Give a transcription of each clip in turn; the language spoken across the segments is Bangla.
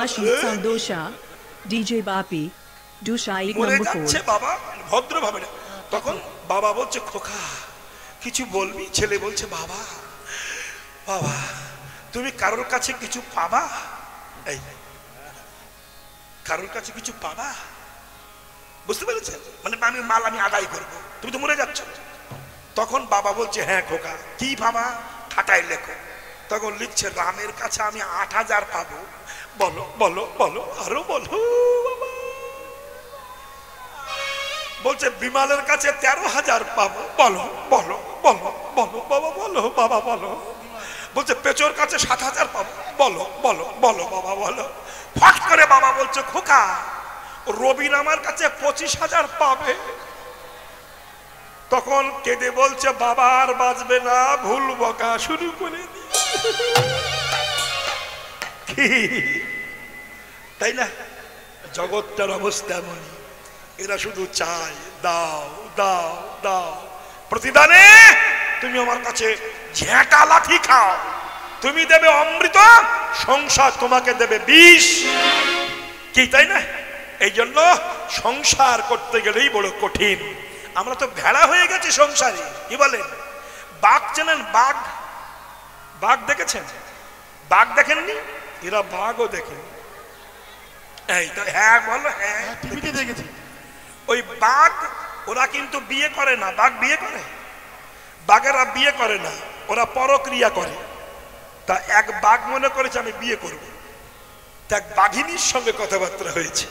Rashid Sandosha, DJ Bapi, Dushai number 4. বাবা ভদ্রভাবে না। তখন বাবা বলছে খোকা কিছু বলবি? ছেলে বলছে বাবা বাবা তুমি কারোর কাছে কিছু পাবা? এই কারোর কাছে কিছু পাবা? বুঝতে পেরেছেন? মানে আমি মাল আমি আদায় করব, তুমি তো মরে যাচ্ছ। তখন বাবা বলছে হ্যাঁ খোকা কি পাবা? খাতায় লেখো। তখন লিখছে রামের কাছে আমি ৮,০০০ পাবো। বলো বলো বলো আরো বলো। বলছে বিমানের কাছে ১৩,০০০ পাবো। বলো বলো বলো বলো বাবা বলো বাবা বলো। বলছে পেঁচোর কাছে ৭,০০০ পাবো। বলো বলো বলো বাবা বলো। ফট করে বাবা বলছে খোকা রবিন আমার কাছে ২৫,০০০ পাবে। তখন কেঁদে বলছে বাবা আর বাঁচবে না, ভুল বকা শুরু করে দি। তাই না? জগৎটার অবস্থা এমনই, এরা শুধু চায় দাও দাও দাও। প্রতিদানে তুমি আমার কাছে ঝেঁটা লাঠি খাও, তুমি দেবে অমৃত, সংসার তোমাকে দেবে বিষ। কি তাই না? এই জন্য সংসার করতে গেলেই বড় কঠিন। আমরা তো ভেড়া হয়ে গেছি সংসারে। কি বলেন? বাঘ চেনেন? বাঘ, বাঘ দেখেছেন? বাঘ দেখেননি? এরা বাঘও দেখেন। এই তো হ্যাঁ বলো হ্যাঁ টিভিতে দেখেছি। ওই বাঘ ওরা কিন্তু বিয়ে করে না। বাঘ বিয়ে করে? বাঘেরা বিয়ে করে না, ওরা পরক্রিয়া করে। তা এক বাঘ মনে করেছে আমি বিয়ে করব, তা এক বাঘিনীর সঙ্গে কথাবার্তা হয়েছে।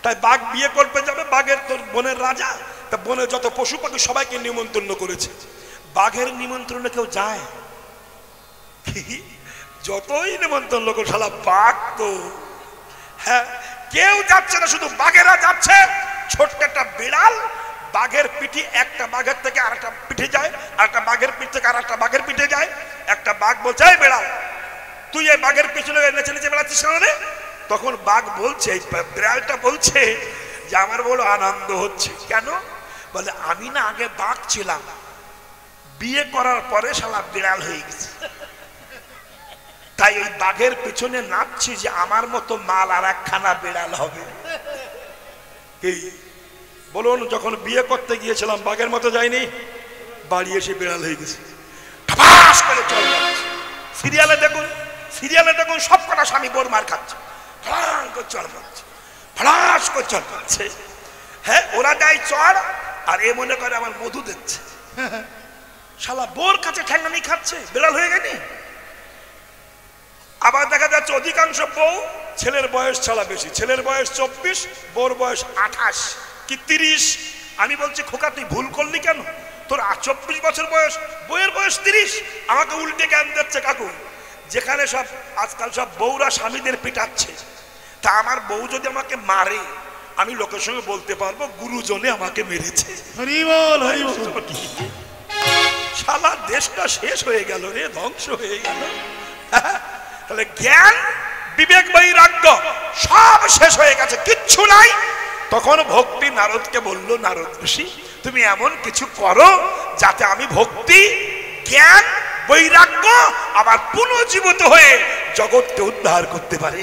তাই বাঘ বিয়ে করতে যাবে, বাঘের তোর বনের রাজা, তা বনের যত পশু পাখি সবাইকে নিমন্ত্রণ করেছে। বাঘের নিমন্ত্রণে কেউ যায়? যতই নিমন্ত্রণ লোক শালা বাঘ তো হ্যাঁ কেউ যাচ্ছে না, শুধু বাঘেরা যাচ্ছে। ছোট্ট একটা বিড়াল বাঘের পিঠে, একটা বাঘের থেকে আরেকটা পিঠে যায়, আরেকটা বাঘের পিঠ থেকে আরেকটা বাঘের পিঠে যায়। একটা বাঘ বলছে এই বিড়াল তুই এই বাঘের পিছনে নেচে নেচে বেড়াচ্ছিস কেন? তখন বাঘ বলছে, এই বিড়ালটা বলছে যে আমার বড় আনন্দ হচ্ছে। কেন? বলে আমি না আগে বাঘ ছিলাম, বিয়ে করার পরে শালা বিড়াল হয়ে গেছে, তাই ওই বাঘের পিছনে নাচছি যে আমার মতো মাল আর একখানা বিড়াল হবে। এই বলুন, যখন বিয়ে করতে গিয়েছিলাম বাঘের মতো যায়নি, বাড়ি এসে বিড়াল হয়ে গেছে। ঠাপাস করে চল যাচ্ছে। সিরিয়ালে দেখুন, সিরিয়ালে দেখুন সব কটা স্বামী বোর মার খাচ্ছে, ফলাং করে চল যাচ্ছে, ফলাস করে চল যাচ্ছে। হ্যাঁ ওরা যায় চড়, আর এ মনে করে আমার মধু দিচ্ছে। শালা বোর কাছে ঠ্যাঙ্গানি খাচ্ছে, বিড়াল হয়ে গেনি। আবার দেখা যাচ্ছে অধিকাংশ বউ ছেলের বয়স ছাড়া বেশি, ছেলের বয়স 24, বোর বয়স 28 কি 30। আমি বলছি খোকা তুই ভুল করলি কেন? তোর 24 বছর বয়স, বইয়ের বয়স 30। আমাকে উল্টে জ্ঞান দিচ্ছে কাকু। যেখানে সব আজকাল সব বউরা স্বামীদের পিটাচ্ছে, তা আমার বউ যদি আমাকে মারে আমি লোকের সঙ্গে বলতে পারবো গুরুজনে আমাকে মেরেছে। হরি বল হরি বল। শালা দেশটা শেষ হয়ে গেল রে, ধ্বংস হয়ে গেল। তাহলে জ্ঞান বিবেক বৈরাগ্য সব শেষ হয়ে গেছে, কিচ্ছু নাই। তখন ভক্তি নারদকে বলল, নারদ ঋষি তুমি এমন কিছু করো যাতে আমি ভক্তি জ্ঞান বৈরাগ্য আবার পুনর্জীবিত হয়ে জগৎকে উদ্ধার করতে পারি।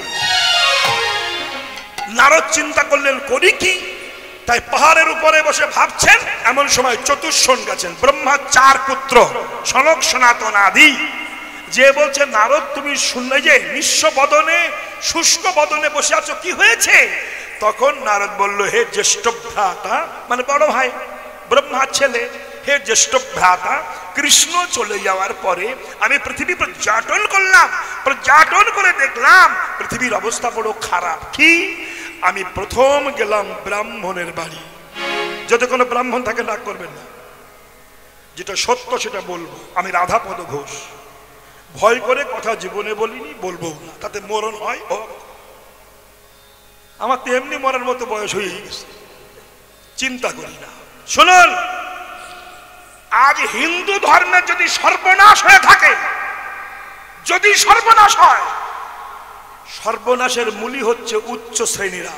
নারদ চিন্তা করলেন করি কি। তাই পাহাড়ের উপরে বসে ভাবছেন, এমন সময় চতুর্শন গেছেন, ব্রহ্মার 4 পুত্র সনক সনাতন আদি। যে বলছে নারদ তুমি শুনলে যে নিঃস্ব বদনে শুষ্ক বদনে বসে আছো, কি হয়েছে? তখন নারদ বলল, হে জ্যেষ্ঠ ভ্রাতা, মানে বড় ভাই ব্রহ্মার ছেলে, হে জ্যেষ্ঠ ভ্রাতা, কৃষ্ণ চলে যাওয়ার পরে আমি পৃথিবী পর্যটন করলাম, পর্যটন করে দেখলাম পৃথিবীর অবস্থা বড় খারাপ। কি? আমি প্রথম গেলাম ব্রাহ্মণের বাড়ি। যদি কোনো ব্রাহ্মণ থাকে রাগ করবেন না, যেটা সত্য সেটা বলবো। আমি রাধাপদ ঘোষ, ভয় করে কথা জীবনে বলিনি, বলবো না, তাতে মরণ হয় হোক। আমার তো এমনি মরার মতো বয়স হয়ে গেছে, চিন্তা করি না। শুনুন, আজ হিন্দু ধর্মের যদি সর্বনাশ হয়ে থাকে, যদি সর্বনাশ হয়, সর্বনাশের মূলই হচ্ছে উচ্চ শ্রেণীরা।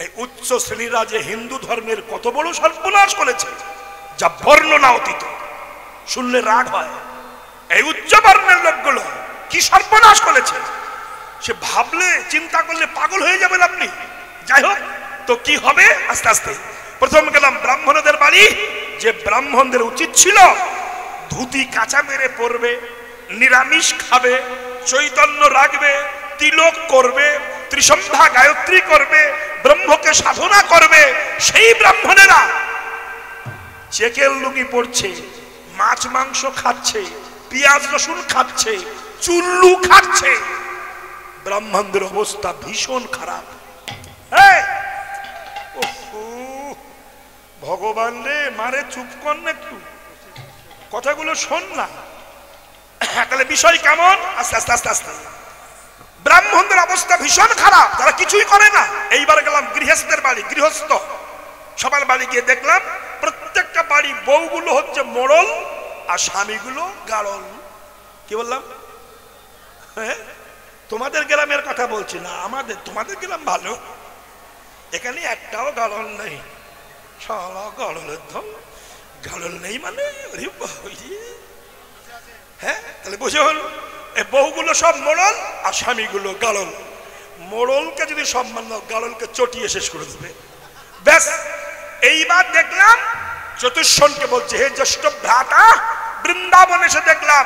এই উচ্চ শ্রেণীরা যে হিন্দু ধর্মের কত বড় সর্বনাশ করেছে, যা বর্ণনা অতীত, শুনলে রাগ হয়। এই উচ্চ বর্ণের লোকগুলো কি সর্বনাশ করেছে। সে ভাবলে চিন্তা করলে পাগল হয়ে যাবেন আপনি। যাই হোক, তো কি হবে আস্তে আস্তে। প্রথম গেলাম ব্রাহ্মণদের বাড়ি, যে ব্রাহ্মণদের উচিত ছিল ধুতি কাঁচা মেরে পরবে, নিরামিষ খাবে, চৈতন্য রাখবে, তিলক করবে, ত্রিসন্ধ্যা গায়ত্রী করবে, ব্রহ্মকে সাধনা করবে, সেই ব্রাহ্মণেরা চেকের লুঙ্গি পড়ছে, মাছ মাংস খাচ্ছে, পেঁয়াজ রসুন খাচ্ছে, চুল্লু খাচ্ছে। ব্রাহ্মণদের অবস্থা ভীষণ খারাপ। ভগবান রে, মারে চুপ কর না একটু, কথাগুলো শোন না। তাহলে বিষয় কেমন? আস্তে আস্তে আস্তে আস্তে ব্রাহ্মণদের অবস্থা ভীষণ খারাপ, তারা কিছুই করে না। এইবার গেলাম গৃহস্থের বাড়ি, গৃহস্থ সবার বাড়ি গিয়ে দেখলাম প্রত্যেকটা বাড়ি বউগুলো হচ্ছে মোড়ল আর স্বামীগুলো গাড়ল। কি বললাম? হ্যাঁ, তোমাদের গ্রামের কথা বলছি না, আমাদের, তোমাদের গ্রাম ভালো, এখানে একটাও গাড়ল নেই। সারা গাড়লের ধম, গাড়ল নেই মানে হ্যাঁ, তাহলে বুঝে হল বউগুলো সব মোড়ল আর স্বামীগুলো গাড়ল। মোড়লকে যদি সম্মান দাও, গাড়লকে চটিয়ে শেষ করে দেবে। ব্যাস, এইবার দেখলাম চতুষ্ষণকে বলছে, হে জ্যেষ্ঠ ভ্রাতা, বৃন্দাবনে এসে দেখলাম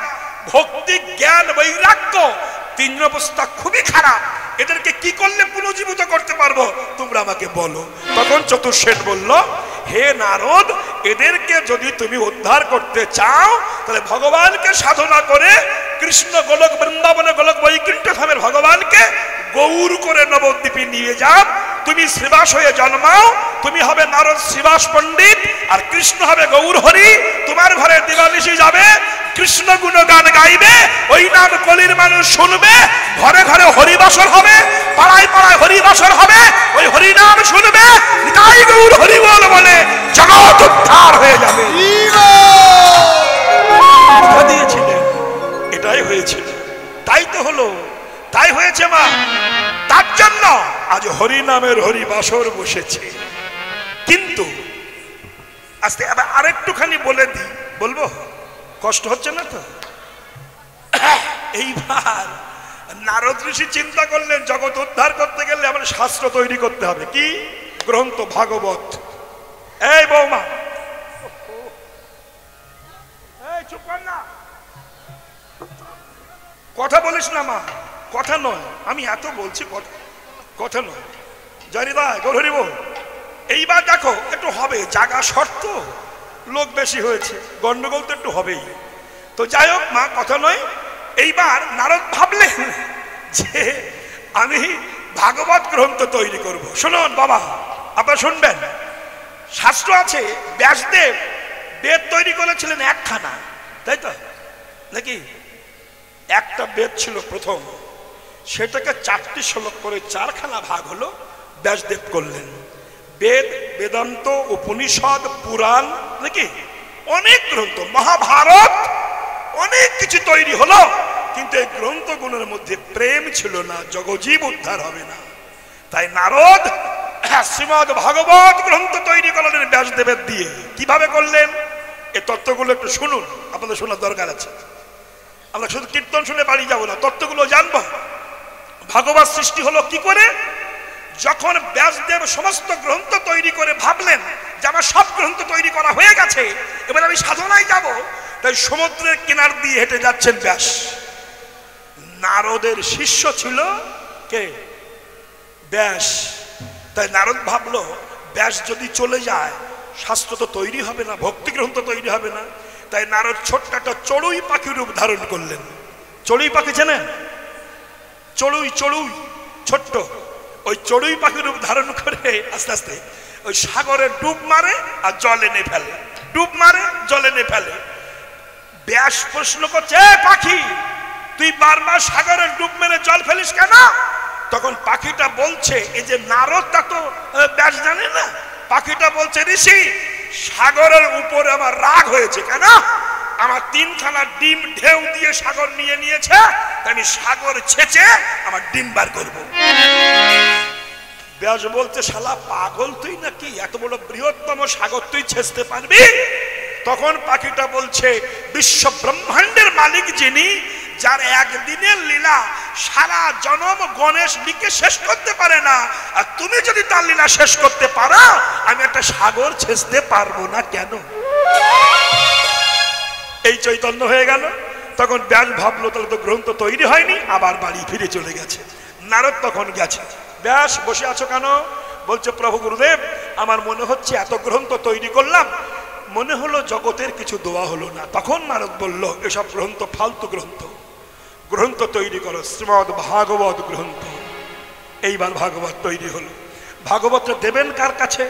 ভক্তি, জ্ঞান, বৈরাগ্য তিন অবস্থা খুবই খারাপ। এদেরকে কি করলে পুনর্জীবিত করতে পারবো তোমরা আমাকে বলো। তখন চতুর্শ্বেন বলল, হে নারদ, এদেরকে যদি তুমি উদ্ধার করতে চাও তাহলে ভগবানকে সাধনা করে কৃষ্ণ গোলক বৃন্দাবনে গোলক বৈকুণ্ঠ ধামের ভগবানকে গৌর করে নবদ্বীপে নিয়ে যাও। তুমি শ্রীবাস হয়ে জন্মাও, তুমি হবে নারদ শ্রীবাস পণ্ডিত, আর কৃষ্ণ হবে গৌর হরি। তোমার ঘরে দিবানিশি যাবে, কৃষ্ণ গুণগান গাইবে, ওই নাম কলির মানুষ শুনবে। ঘরে ঘরে হরিবাসর হবে, পাড়ায় পাড়ায় হরিবাসর হবে, ওই হরিনাম শুনবে, তাই গৌর হরি বল বলে জগৎ উদ্ধার হয়ে যাবে। দিয়েছিলেন, এটাই হয়েছিল, তাই তো হলো, তাই হয়েছে মা। তার জন্য আজ হরিনামের হরিবাসর বসেছে। কিন্তু আস্তে আবার আরেকটুখানি বলে দিই, বলবো? কষ্ট হচ্ছে না তো? এইবার নারদ ঋষি চিন্তা করলেন, জগৎ উদ্ধার করতে গেলে আমরা শাস্ত্র তৈরি করতে হবে। কি গ্রন্থ? ভাগবত। এই বৌমা, চুপ কর না, কথা বলিস না মা, কথা নয়, আমি এত বলছি, কথা নয়। জানিদা গৌর বল। এইবার দেখো একটু হবে, জায়গা শর্ত, লোক বেশি হয়েছে, গন্ডগোল তো একটু হবেই। তো যাই হোক মা, কথা নয়। এইবার নারদ ভাবলেন যে আমি ভাগবত গ্রন্থ তৈরি করব। শুনুন বাবা, আপনারা শুনবেন, শাস্ত্র আছে ব্যাসদেব বেদ তৈরি করেছিলেন একখানা, তাই তো নাকি? একটা বেদ ছিল প্রথম, সেটাকে 4টি শ্লোক করে 4খানা ভাগ হলো, ব্যাসদেব করলেন। বেদ, বেদান্ত, উপনিষদ, পুরাণ, নাকি অনেক গ্রন্থ, মহাভারত, অনেক কিছু তৈরি হলো। কিন্তু এই গ্রন্থগুলোর মধ্যে প্রেম ছিল না, জগজীব উদ্ধার হবে না। তাই নারদ শ্রীমদ ভাগবত গ্রন্থ তৈরি করলেন ব্যাসদেবের দিয়ে। কিভাবে করলেন এই তত্ত্বগুলো একটু শুনুন, আপনাদের শোনার দরকার আছে। আমরা শুধু কীর্তন শুনে বাড়ি যাবো না, তত্ত্বগুলো জানবো। ভাগবত সৃষ্টি হলো কি করে? যখন ব্যাসদেব সমস্ত গ্রন্থ তৈরি করে ভাবলেন যে আমার সব গ্রন্থ তৈরি করা হয়ে গেছে, এবার আমি সাধনায় যাব, তাই সমুদ্রের কিনার দিয়ে হেঁটে যাচ্ছেন ব্যাস। নারদের শিষ্য ছিল কে? ব্যাস। তাই নারদ ভাবলো ব্যাস যদি চলে যায় শাস্ত্র তো তৈরি হবে না, ভক্তি গ্রন্থ তৈরি হবে না। তাই নারদ ছোট্ট একটা চড়ুই পাখি রূপ ধারণ করলেন। চড়ুই পাখি চেনেন? চড়ুই, চড়ুই ছোট্ট, ওই চড়ুই পাখি রূপ ধারণ করে আস্তে আস্তে ওই সাগরে ডুব মারে আর জল এনে ফেলে, ডুব মারে জল এনে ফেলে। ব্যাস প্রশ্ন করছে, পাখি তুই বারবার সাগরে ডুব মেরে জল ফেলিস কেন? তখন পাখিটা বলছে, এই যে নারদটা তো ব্যাস জানে না, পাখিটা বলছে, ঋষি সাগরের উপরে আমার রাগ হয়েছে। কেন? আমার 3খানা ডিম ঢেউ দিয়ে সাগর নিয়ে নিয়েছে, আমি সাগর ছেঁচে আমার ডিম বার করব। ব্যাস বলছে, শালা পাগল তুই নাকি? এত বড় বৃহত্তম সাগর তুই ছেঁচতে পারবি? তখন পাখিটা বলছে, বিশ্ব ব্রহ্মাণ্ডের মালিক যিনি, যার একদিনের লীলা সারা জনম গণেশ লিখে শেষ করতে পারে না, আর তুমি যদি তার লীলা শেষ করতে পারো, আমি একটা সাগর ছেঁচতে পারবো না কেন? এই চৈতন্য হয়ে গেল। তখন ব্যাস ভাবলো তাহলে তো গ্রন্থ তৈরি হয়নি, আবার বাড়ি ফিরে চলে গেছে। নারদ তখন গেছে। ব্যাস বসে আছো কেন? বলছে প্রভু গুরুদেব, আমার মনে হচ্ছে এত গ্রন্থ তৈরি করলাম, মনে হলো জগতের কিছু দোয়া হলো না। তখন নারদ বলল, এসব গ্রন্থ ফালতু গ্রন্থ, গ্রন্থ তৈরি করো, শ্রীমদ ভাগবত গ্রন্থ। এইবার ভাগবত তৈরি হলো। ভাগবতটা দেবেন কার কাছে?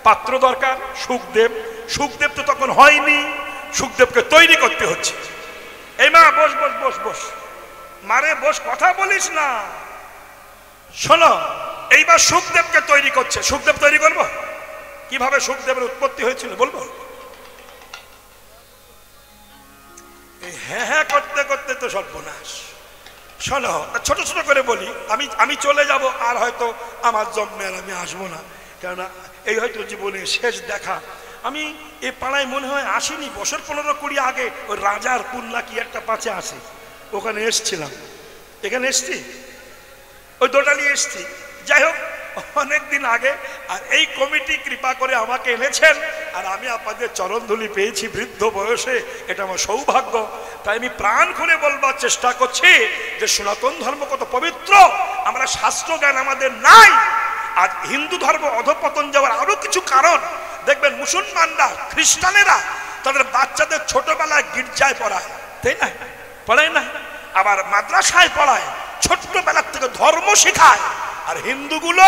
পাত্র দরকার, সুখদেব। সুখদেব তো তখন হয়নি, সুখদেবকে তৈরি করতে হচ্ছে। এই মা বস বস বস বস, মারে বস, কথা বলিস না। শোনো, এইবার সুখদেবকে তৈরি করছে। সুখদেব তৈরি করবো। কিভাবে সুখদেবের উৎপত্তি হয়েছিল বলবো? হ্যাঁ হ্যাঁ করতে করতে তো সর্বনাশ। শোনো, ছোট ছোট করে বলি। আমি চলে যাব, আর হয়তো আমার জন্মে আর আমি আসবো না, কেননা এই হয়তো জীবনে শেষ দেখা। আমি এ পাড়ায় মনে হয় আসিনি, বছর 15-20 আগে ওই রাজার কুল্লা কি একটা পাচে আসে, ওখানে এসছিলাম। এখানে এসছি, ওই দোটালি এসছি। যাই হোক, অনেকদিন আগে। আর এই কমিটি কৃপা করে আমাকে এনেছেন, আর আমি আপনাদের চরণধুলি পেয়েছি বৃদ্ধ বয়সে, এটা আমার সৌভাগ্য। তাই আমি প্রাণ খুলে বলবার চেষ্টা করছি যে সনাতন ধর্ম কত পবিত্র। আমরা শাস্ত্র জ্ঞান আমাদের নাই। আর হিন্দু ধর্ম অধঃপতন যাওয়ার আরো কিছু কারণ দেখবেন। মুসলমানরা, খ্রিস্টানেরা তাদের বাচ্চাদের ছোটবেলায় গির্জায় পড়ায়, তাই না? পড়ায় না? আবার মাদ্রাসায় পড়ায়, ছোট্টবেলার থেকে ধর্ম শেখায়। আর হিন্দুগুলো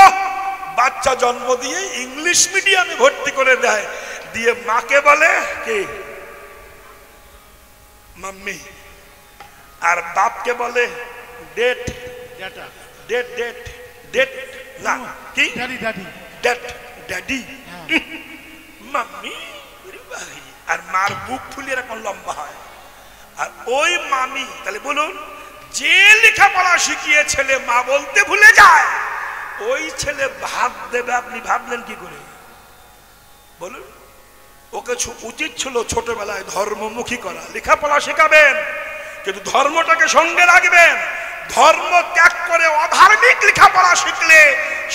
বাচ্চা জন্ম দিয়ে ইংলিশ মিডিয়ামে ভর্তি করে দেয়, দিয়ে মাকে বলে কি মাম্মি, আর বাপকে বলে ডেট ডেট ডেট ডেট না কি ড্যাডি ড্যাড ড্যাডি মাম্মি। আর মার বুক ফুলিয়ে এরকম লম্বা হয়। আর ওই মামি, তাহলে বলুন, যে লেখাপড়া শিখিয়ে ছেলে মা বলতে ভুলে যায়, ওই ছেলে ভাত দেবে আপনি ভাবলেন কি করে বলুন? ওকে উচিত ছিল ছোটবেলায় ধর্মমুখী করা, লেখাপড়া শেখাবেন, কিন্তু ধর্মটাকে সঙ্গে রাখবেন। ধর্ম ত্যাগ করে অধার্মিক লেখাপড়া শিখলে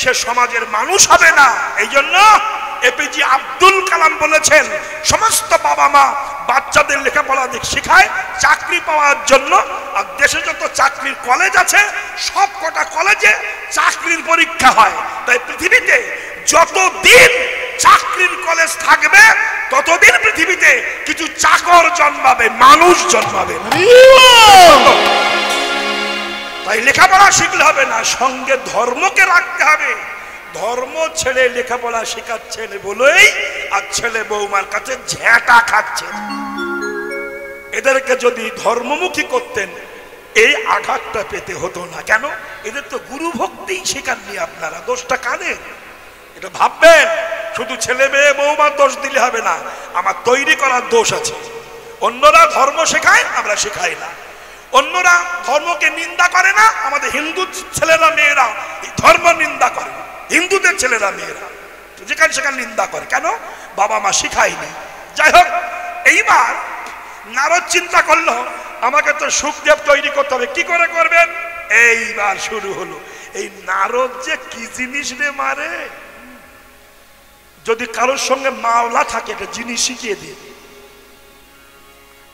সে সমাজের মানুষ হবে না। এই জন্য এপিজে আব্দুল কালাম বলেছেন, সমস্ত বাবা মা বাচ্চাদের লেখাপড়া শেখায় চাকরি পাওয়ার জন্য। আর দেশে যত চাকরির কলেজ আছে, সব কটা কলেজে চাকরির পরীক্ষা হয়। তাই পৃথিবীতে যতদিন চাকরির কলেজ থাকবে, ততদিন পৃথিবীতে কিছু চাকর জন্মাবে, মানুষ জন্মাবে। তাই লেখাপড়া শিখলে হবে না, সঙ্গে ধর্মকে রাখতে হবে। ধর্ম ছেড়ে লেখাপড়া শেখাচ্ছেন বলেই আর ছেলে বৌমার কাছে ঝ্যাঁটা খাচ্ছে। এদেরকে যদি ধর্মমুখী করতেন, এই আঘাতটা পেতে হতো না। কেন? এদের তো গুরু ভক্তি শেখাননি আপনারা। দোষটা কাদের? এটা ভাববেন। শুধু ছেলে মেয়ে বৌমার দোষ দিলে হবে না, আমার তৈরি করার দোষ আছে। অন্যরা ধর্ম শেখায়, আমরা শেখাই না। অন্যরা ধর্মকে নিন্দা করে না, আমাদের হিন্দু ছেলেরা মেয়েরা ধর্ম নিন্দা করে। হিন্দুদের ছেলেরা মেয়েরা যেখানে সেখানে নিন্দা করে। কেন? বাবা মা শিখায়নি। যাই হোক, এইবার নারদ চিন্তা করলো, আমাকে তো সুখদেব তৈরি করতে হবে। কি করে করবেন? এইবার শুরু হলো। এই নারদ যে কি জিনিস রে মারে, যদি কারোর সঙ্গে মাওলা থাকে, একটা জিনিস শিখিয়ে দিন।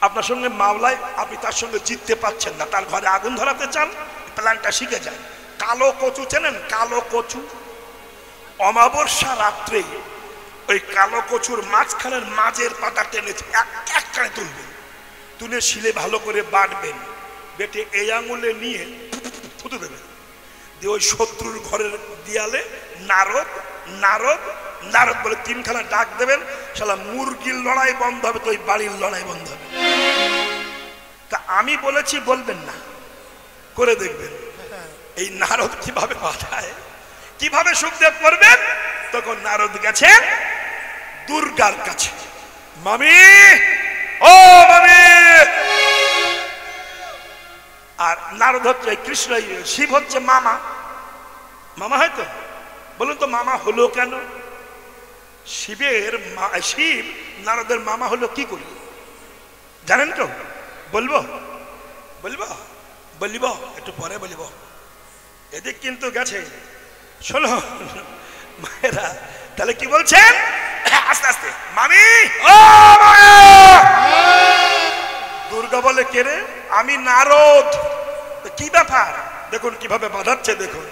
আপনার সঙ্গে মাওলায়, আপনি তার সঙ্গে জিততে পারছেন না, তার ঘরে আগুন ধরাতে চান, প্ল্যানটা শিখে যান। কালো কচু চেনেন? কালো কচু। অমাবস্যা রাত্রে ওই কালো কচুর মাঝখানের মাঝের পাতা টেনে এক কানে তুলবেন, তুলে শিলে ভালো করে বাটবেন, বেটে এই আঙুলে নিয়ে থুতু দেবেন, দিয়ে ওই শত্রুর ঘরের দেয়ালে নারদ নারদ নারদ বলে 3খানা ডাক দেবেন। শালা মুরগির লড়াই বন্ধ হবে, তো ওই বাড়ির লড়াই বন্ধ হবে। তা আমি বলেছি বলবেন না, করে দেখবেন এই নারদ কিভাবে বাধায়, কিভাবে সুখদেব করবেন। তখন নারদ গেছেন দুর্গার কাছে। মামি, ও মামি। আর নারদ হচ্ছে কৃষ্ণ, শিব হচ্ছে মামা। মামা হয়তো বলুন তো, মামা হলো কেন? শিব নারদের মামা হলো কি করি জানেন তো? বলবো বলবো বলিব একটু পরে বলিব। এদিক কিন্তু গেছে। শোনো মায়েরা, তাহলে কি বলছেন? আস্তে আস্তে, মামি ও দুর্গা বলে, কে রে? আমি নারদ। কি ব্যাপার? দেখুন কিভাবে বাঁধাচ্ছে, দেখুন।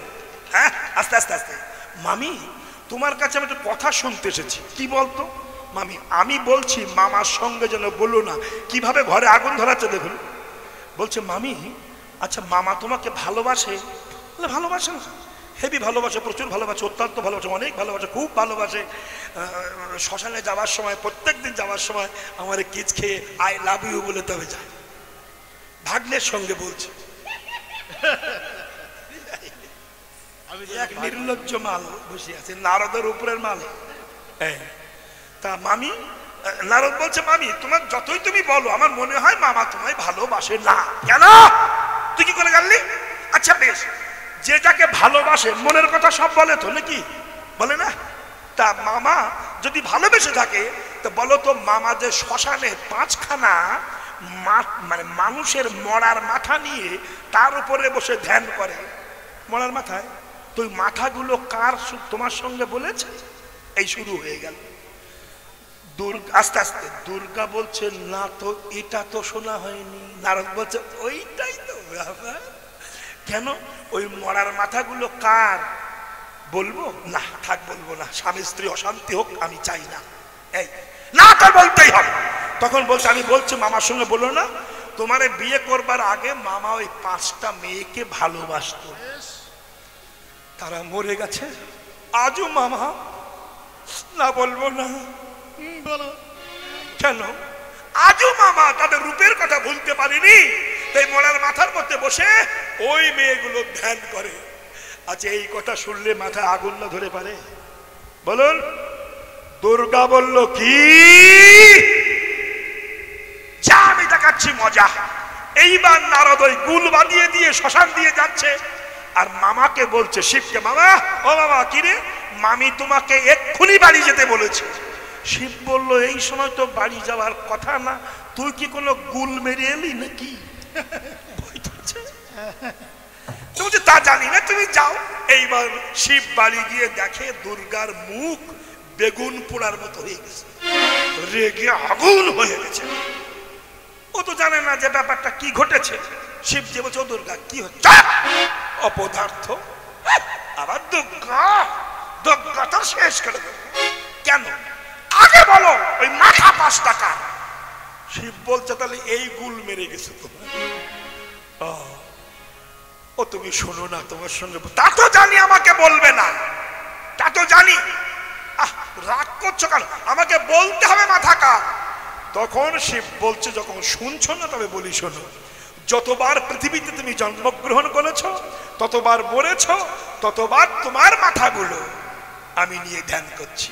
হ্যাঁ, আস্তে আস্তে আস্তে। মামি, তোমার কাছে আমি একটা কথা শুনতে এসেছি। কি বলতো? মামি, আমি বলছি মামার সঙ্গে যেন বলো না। কিভাবে ঘরে আগুন ধরাচ্ছে দেখুন। বলছে, মামি আচ্ছা মামা তোমাকে ভালোবাসে? ভালোবাসে না? হেভি ভালোবাসে, প্রচুর ভালোবাসে, অত্যন্ত ভালোবাসে, অনেক ভালোবাসে, খুব ভালোবাসে। শ্মশানে যাওয়ার সময়, প্রত্যেক দিন যাওয়ার সময় আমার কিচ খেয়ে আই লাভ ইউ বলে তবে যায়। ভাগ্নের সঙ্গে বলছে। এক নির্লজ্জ মাল বসে আছে, নারদের উপরের মাল। তা মামি, নারদ বলছে, মামি তোমার যতই তুমি বলো আমার মনে হয় মামা তোমায় ভালোবাসে না। কেন? তুই কি করে জানলি? আচ্ছা বেশ, যে যাকে ভালোবাসে মনের কথা সব বলে তো, নাকি বলে না? তা মামা যদি ভালোবেসে থাকে তো বলো তো, মামা যে শ্মশানে 5খানা মানে মানুষের মরার মাথা নিয়ে তার উপরে বসে ধ্যান করে, মরার মাথায়, তো ওই মাথাগুলো কার তোমার সঙ্গে বলেছে? এই শুরু হয়ে গেল। আস্তে আস্তে দুর্গা বলছে, না তো এটা তো শোনা হয়নি। নারদ বলছে, ওইটাই তো ব্যাপার। কেন? ওই মরার মাথাগুলো কার বলবো? না থাক, বলবো না, স্বামী স্ত্রী অশান্তি হোক আমি চাই না। এই না, তো বলতেই হবে। তখন বলছে, আমি বলছি মামার সঙ্গে বলো না, তোমারে বিয়ে করবার আগে মামা ওই 5টা মেয়েকে ভালোবাসত, তারা মরে গেছে। আজও মামা না বলবো না। কেন? আজও মামা তাদের রূপের কথা ভুলতে পারেনি, তাই মরার মাথার মধ্যে বসে ওই মেয়েগুলো ধ্যান করে। আচ্ছা এই কথা শুনলে মাথায় আগুন না ধরে পারে? বলুন। দুর্গা বলল, কি যা আমি দেখাচ্ছি মজা। এইবার নারদ ওই গুল বাঁধিয়ে দিয়ে শ্মশান দিয়ে যাচ্ছে, আর মামাকে বলছে, শিবকে, মামা ও মামা, কি রে? মামি তোমাকে এক্ষুনি বাড়ি যেতে বলেছে। শিব বলল, এই সময় তো বাড়ি যাওয়ার কথা না, তুই কি কোনো গুল মেরে এলি নাকি? তুমি তা জানি না, তুমি যাও। এইবার শিব বাড়ি গিয়ে দেখে দুর্গার মুখ বেগুন পোড়ার মতো হয়ে গেছে, রেগে আগুন হয়ে গেছে। ও তো জানে না যে ব্যাপারটা কি ঘটেছে। শিব যে বলছে, ও দুর্গা কি হচ্ছে? অপদার্থ। আবার দুর্গা, দুর্গা তো শেষ করে দেবে। কেন? আগে বলো ওই মাথা 5 টাকা। শিব বলছে, তাহলে এই গুল মেরে গেছে তোমার। ও তুমি শোনো না, তোমার সঙ্গে তা তো জানি আমাকে বলবে না, তা তো জানি। রাগ করছো কেন? আমাকে বলতে হবে মাথা কার। তখন শিব বলছে, যখন শুনছো না তবে বলি শোনো, যতবার পৃথিবীতে তুমি জন্মগ্রহণ করেছো, ততবার মরেছো, ততবার তোমার মাথাগুলো আমি নিয়ে ধ্যান করছি।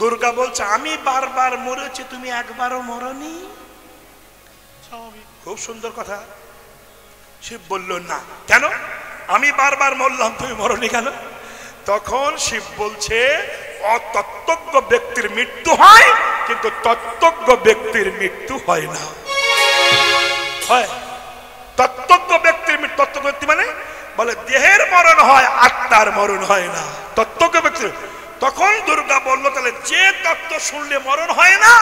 দুর্গা বলছে, আমি বারবার মরেছি, তুমি একবারও মরনি। খুব সুন্দর কথা। শিব বলল, না। কেন? আমি বারবার মরলাম, তুমি মরনি কেন? তখন শিব বলছে, অতত্ত্বজ্ঞ ব্যক্তির মৃত্যু হয়, কিন্তু তত্ত্বজ্ঞ ব্যক্তির মৃত্যু হয় না। হয় তত্ত্বজ্ঞ ব্যক্তির মৃত্যু। তত্ত্বজ্ঞ ব্যক্তি মানে বলে দেহের মরণ হয়, আত্মার মরণ হয় না, তত্ত্বজ্ঞ ব্যক্তির। তখন দুর্গা বলল, তাহলে যে তত্ত্ব শুনলে মরণ হয় না,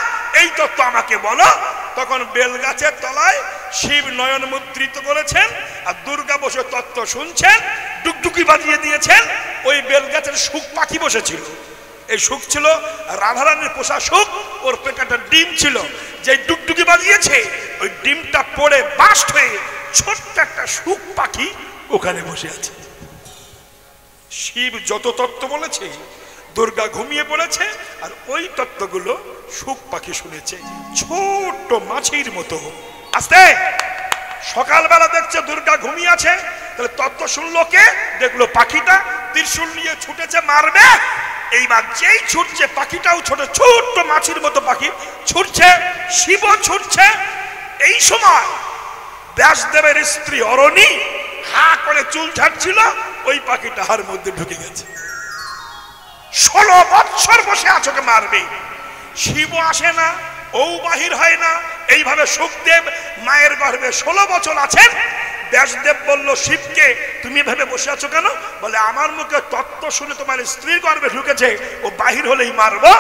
এই তত্ত্ব আমাকে বলো। তখন বেলগাছের তলায় শিব নয়ন মুদ্রিত করেছেন, আর দুর্গা বসে তত্ত্ব শুনছেন, ডুকডুকি বাজিয়ে দিয়েছেন। ওই বেলগাছের শুক পাখি বসেছিল। এই শুক ছিল রাধারানীর পোষা শুক, ওর পেটে একটা ডিম ছিল। যে ডুকডুকি বাজিয়েছে, ওই ডিমটা পড়ে বাস্ট হয়ে ছোট্ট একটা শুক পাখি ওখানে বসে আছে। শিব যত তত্ত্ব বলেছে, দুর্গা ঘুমিয়ে পড়েছে, আর ওই তত্ত্বগুলো শুক পাখি শুনেছে, ছোট্ট মাছির মতো। আস্তে সকালবেলা দেখছে দুর্গা ঘুমিয়ে আছে, তাহলে তত্ত্ব শুনলো কে? দেখলো পাখিটা ত্রিশূল নিয়ে ছুটেছে মারবে। এইবার যেই ছুটছে, পাখিটাও ছোট ছোট্ট মাছির মতো পাখি ছুটছে, শিবও ছুটছে। এই সময় ব্যাসদেবের স্ত্রী অরণি হা করে চুল ঝাড়ছিল, ওই পাখিটা হার মধ্যে ঢুকে গেছে। 16 বৎসর বসে আছো, কে মারবে। শিব আসে না, ও বাহির হয় না। এইভাবে সুখদেব মায়ের গর্ভে 16 বছর আছেন। ব্যাসদেব বলল শিবকে, তুমি ভেবে বসে আছো কেন? বলে আমার মুখে তত্ত্ব শুনে তোমার স্ত্রীর গর্ভে ঢুকেছে, ও বাহির হলেই মারবো।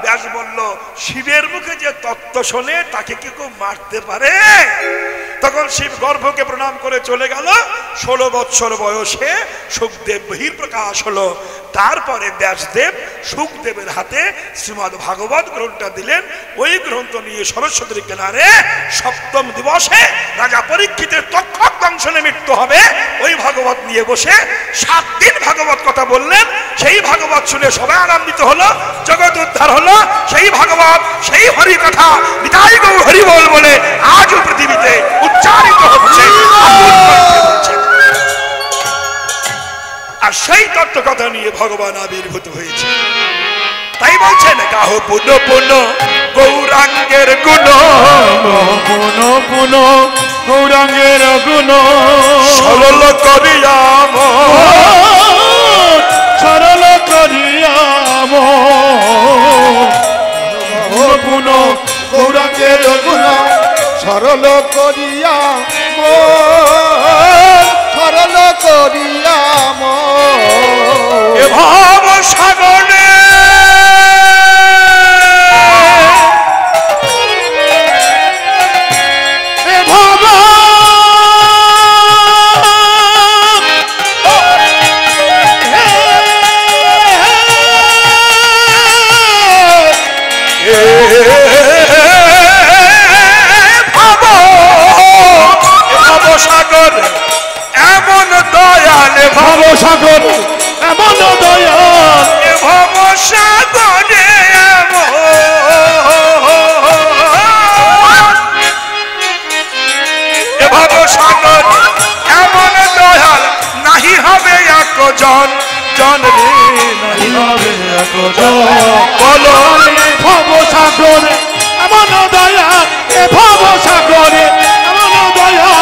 ব্যাস বলল শিবের মুখে যে তত্ত্ব শোনে তাকে কি কেউ মারতে পারে? তখন শিব গর্ভকে প্রণাম করে চলে গেল। 16 বছর বয়সে সুখদেব বহির প্রকাশ হলো। তারপরে ব্যাসদেব সুখদেবের হাতে শ্রীমদ্ ভাগবত গ্রন্থটা দিলেন। ওই গ্রন্থ নিয়ে সরস্বতীর কিনারে সপ্তম দিবসে রাজা পরীক্ষিতের তক্ষক দংশনে মৃত্যু হবে। ওই ভাগবত নিয়ে বসে 7 দিন ভাগবত কথা বললেন। সেই ভাগবত শুনে সবাই আনন্দিত হলো, জগৎ উদ্ধার হলো। সেই ভাগবত, সেই হরি কথা নিতাই গৌর হরি বল বলে আজও পৃথিবীতে উচ্চারিত হচ্ছে। আর সেই তত্ত্ব কথা নিয়ে ভগবান আবির্ভূত হয়েছে। তাই বলছেন গাহো পুন পুন গৌরাঙ্গের গুণ, পুন পুন গৌরাঙ্গের গুণ, সরল করিয়াম সরল করিয়াম, পুন গৌরাঙ্গের গুণ, সরল করিয়াম, সরল করিয়াম, এ ভাব সাগরে সাগর এমন দয়াল, ভব সাগর এমন দয়াল, ভব সাগরে ভব সাগর এমন দয়াল নাহি হবে একজন জন রে, নাহি হবে একজন। বলো ভব সাগর এমন দয়াল, এ ভব সাগরে এমন দয়াল,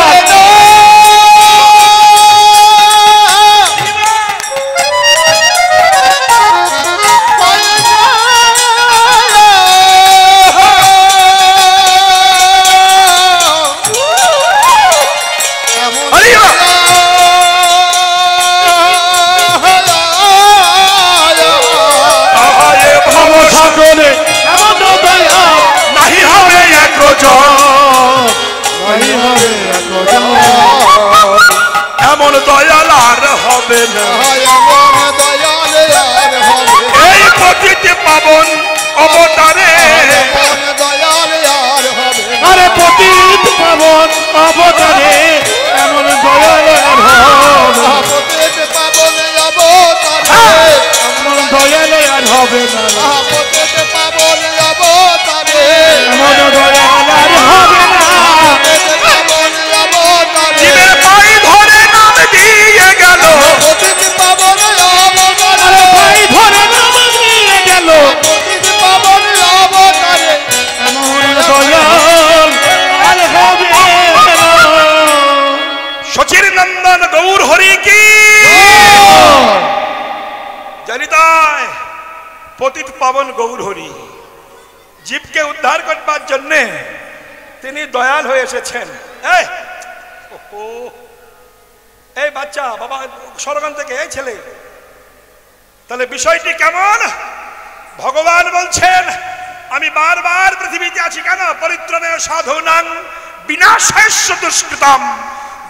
এমন দয়াল আর হবে না, এই পতিত পাবন অবতারে, আরে পতিত পাবন অবতারে এমন দয়াল আর হবে, এমন দয়াল আর হবে না, এমন দয়াল আর হবে না। জীবের পাই ধরে নাম দিয়ে গেল, আরে ভাই ধরে নাম দিয়ে গেল, এমন দয়াল আর হবে না। শচীর নন্দন গৌর হরি কি জানি তাই। পতিত পাবন গৌর হরি জীবকে উদ্ধার করবার জন্যে তিনি দয়াল হয়ে এসেছেন। এই বাচ্চা বাবা সরগান থেকে, এই ছেলে, তাহলে বিষয়টি কেমন? ভগবান বলছেন আমি বারবার পৃথিবীতে আছি কেন? পরিত্রাণে সাধুনাং বিনাশাস্য দুষ্কৃতাম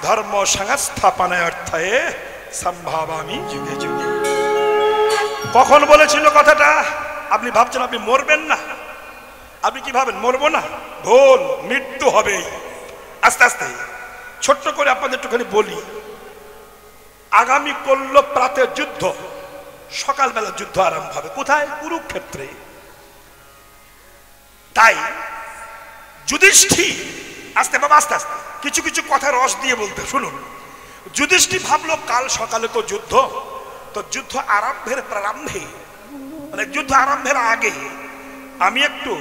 ধর্ম সংস্থাপনায় অর্থায়ে সম্ভাবামি যুগে যুগে। কখন বলেছিল কথাটা? আপনি ভাবছেন আপনি মরবেন না? আপনি কি ভাবেন মরবো না? ভুল, মৃত্যু হবে আস্তে আস্তে। ছোট্ট করে আপনাদের একটুখানি বলি, আগামী করল প্রাতের যুদ্ধ, সকালবেলা যুদ্ধ আরম্ভ হবে। কোথায়? কুরুক্ষেত্রে। তাই যুধিষ্ঠির, আস্তে বাবা আস্তে আস্তে কিছু কিছু কথা রস দিয়ে বলতে শুনুন। যুধিষ্ঠির ভাবলো কাল সকালে তো যুদ্ধ, তো যুদ্ধ আরম্ভের প্রারম্ভে মানে যুদ্ধ আরম্ভের আগে আমি একটু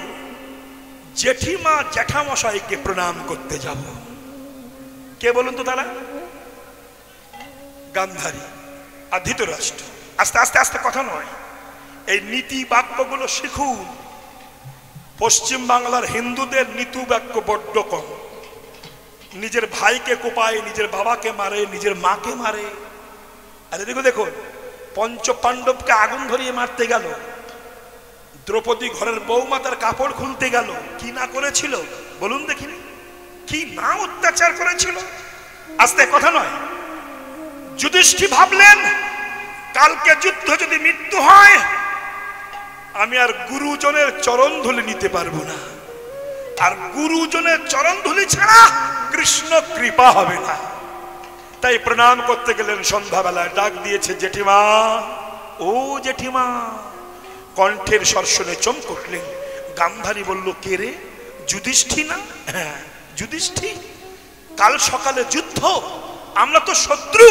জেঠিমা জ্যাঠামশাইকে প্রণাম করতে যাব। কে বলুন তো তারা? গান্ধারী আর ধৃতরাষ্ট্র। আস্তে আস্তে আস্তে কথা নয়, এই নীতি বাক্যগুলো শিখুন। পশ্চিম বাংলার হিন্দুদের নীতু বাক্য বড্ড কম। নিজের ভাইকে কোপায়, নিজের বাবাকে মারে, নিজের মাকে মারে। আরে দেখো দেখুন, পঞ্চ পাণ্ডবকে আগুন ধরিয়ে মারতে গেল, দ্রৌপদী ঘরের বৌমা তার কাপড় খুলতে গেল, কি না করেছিল বলুন দেখিনি? কি না অত্যাচার করেছিল? আস্তে কথা নয়। যুধিষ্ঠির ভাবলেন কালকে যুদ্ধ যদি মৃত্যু হয়, আমি আর গুরুজনের চরণ ধুলি নিতে পারবো না, আর গুরুজনের চরণ ধুলি ছাড়া কৃষ্ণ কৃপা হবে না। তাই প্রণাম করতে গেলেন, সন্ধ্যাবেলায় ডাক দিয়েছে, জেঠিমা, ও জেঠিমা। কণ্ঠের স্বর চমক উঠলেন। গান্ধারী বলল, কে রে? যুধিষ্ঠির না? হ্যাঁ যুধিষ্ঠির। কাল সকালে যুদ্ধ, আমরা তো শত্রু।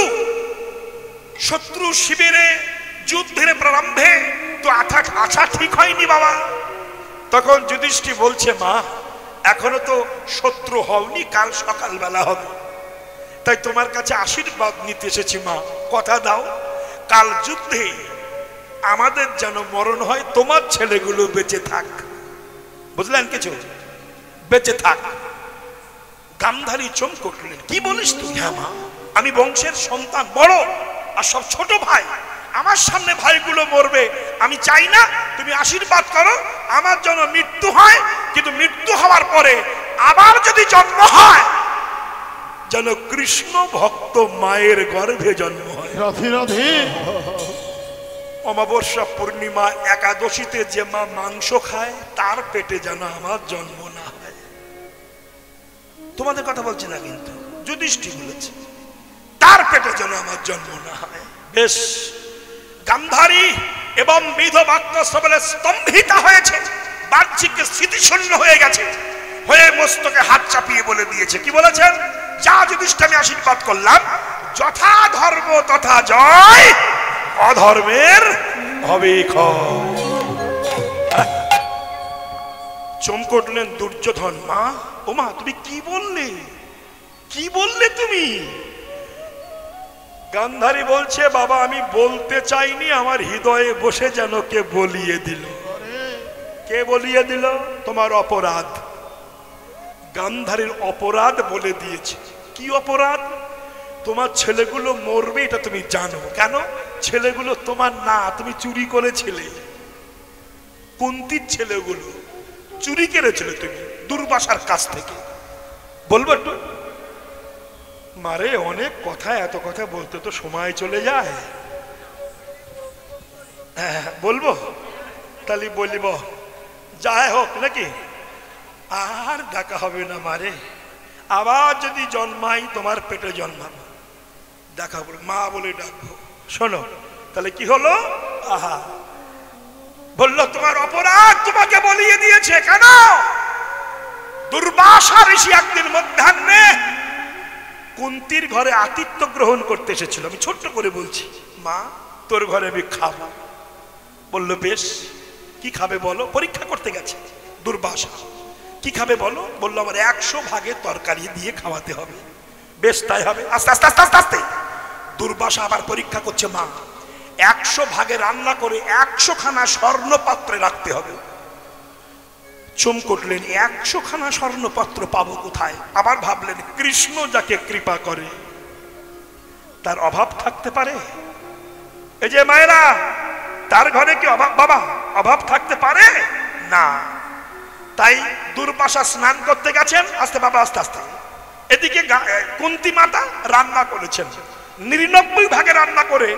শত্রু শিবিরে যুদ্ধের প্রারম্ভে তো আশা ঠিক হয়নি বাবা। তখন যুধিষ্ঠির বলছে, মা এখনো তো শত্রু হওনি, কাল সকালবেলা হবে, তাই তোমার কাছে আশীর্বাদ নিতে এসেছি মা। কথা দাও কাল যুদ্ধে আমাদের যেন মরণ হয়, তোমার ছেলেগুলো বেঁচে থাক। বুঝলেন কিছু? বেঁচে থাক। গান্ধারী চমকে উঠলেন, কি বলিস তুই? হ্যাঁ মা, আমি বংশের সন্তান, বড়, আর সব ছোট ভাই, আমার সামনে ভাইগুলো মরবে, আমি চাই না। তুমি আশীর্বাদ করো আমার যেন মৃত্যু হয়, কিন্তু মৃত্যু হওয়ার পরে আবার যদি জন্ম হয়, যেন কৃষ্ণ ভক্ত মায়ের গর্ভে জন্ম হয়। রাধে রাধে। অমাবস্যা, পূর্ণিমা, একাদশীতে যে মা মাংস খায়, তার পেটে যেন আমার জন্ম না হয়। তোমাদের কথা বলছি না, কিন্তু যুধিষ্ঠির বলেছে তার পেটে যেন আমার জন্ম না হয়। বেশ। গান্ধারী এবং বিধ বাক্য শ্রবণে স্তম্ভিতা হয়েছে, বাহ্যিক স্মৃতিশূন্য হয়ে গেছে, হয়ে মস্তকে হাত চাপিয়ে বলে দিয়েছে, কি বলেছেন? যা যুধিষ্ঠির, আমি আশীর্বাদ করলাম, যথা ধর্ম তথা জয়, অধর্মের হবে ক্ষয়। চমকে উঠলেন দুর্যোধন। মা, ও মা, তুমি কি বললে? কি বললে তুমি? গান্ধারী বলছে, বাবা আমি বলতে চাইনি, আমার হৃদয়ে বসে যেন কে বলিয়ে দিল। কে বলিয়ে দিল? তোমার অপরাধ। গান্ধারীর অপরাধ বলে দিয়েছে। কি অপরাধ? তোমার ছেলেগুলো মরবে এটা তুমি জানো। কেন? ছেলেগুলো তোমার না, তুমি চুরি করেছিলে। কুন্তির ছেলেগুলো চুরি করেছিলে তুমি দুর্বাসার কাছ থেকে। বলবো একটু? মারে অনেক কথা, এত কথা বলতে তো সময় চলে যায়। হ্যাঁ বলবো, তাহলে বলিব, যাই হোক নাকি, আর ডাকা হবে না মারে। আবার যদি জন্মাই তোমার পেটে জন্মাবো, দেখা বলে মা বলে ডাকবো। শোনো তাহলে কি হলো? আহা, বললো তোমার অপরাধ তোমাকে বলিয়ে দিয়েছে। কেন? দুর্বাসা ঋষি একদিন মধ্যাহ্নে কুন্তির ঘরে আতিথ্য গ্রহণ করতে এসেছিল। আমি ছোট্ট করে বলছি, মা তোর ঘরে আমি খাবো। বললো বেশ, কি খাবে বলো? পরীক্ষা করতে গেছে দুর্বাসা। কি খাবে বলো? বললো আমার 100 ভাগে তরকারি দিয়ে খাওয়াতে হবে। বেশ তাই হবে। আস্তে আস্তে আস্তে আস্তে আস্তে দুর্বাসা আবার পরীক্ষা করছে, মা 100 ভাগে রান্না করে 100 খানা স্বর্ণ পাত্রে রাখতে হবে। চমকটলেন, 100 খানা স্বর্ণ পাত্র পাবো কোথায়? আবার ভাবলেন, কৃষ্ণ যাকে কৃপা করে তার অভাব থাকতে পারে? এই যে মায়েরা, তার ঘরে কি অভাব বাবা অভাব থাকতে পারে না? তাই দুর্বাসা স্নান করতে গেছেন। আস্তে বাবা, আস্তে আস্তে। এদিকে কুন্তী মাতা রান্না করেছেন, 99 ভাগে রান্না করে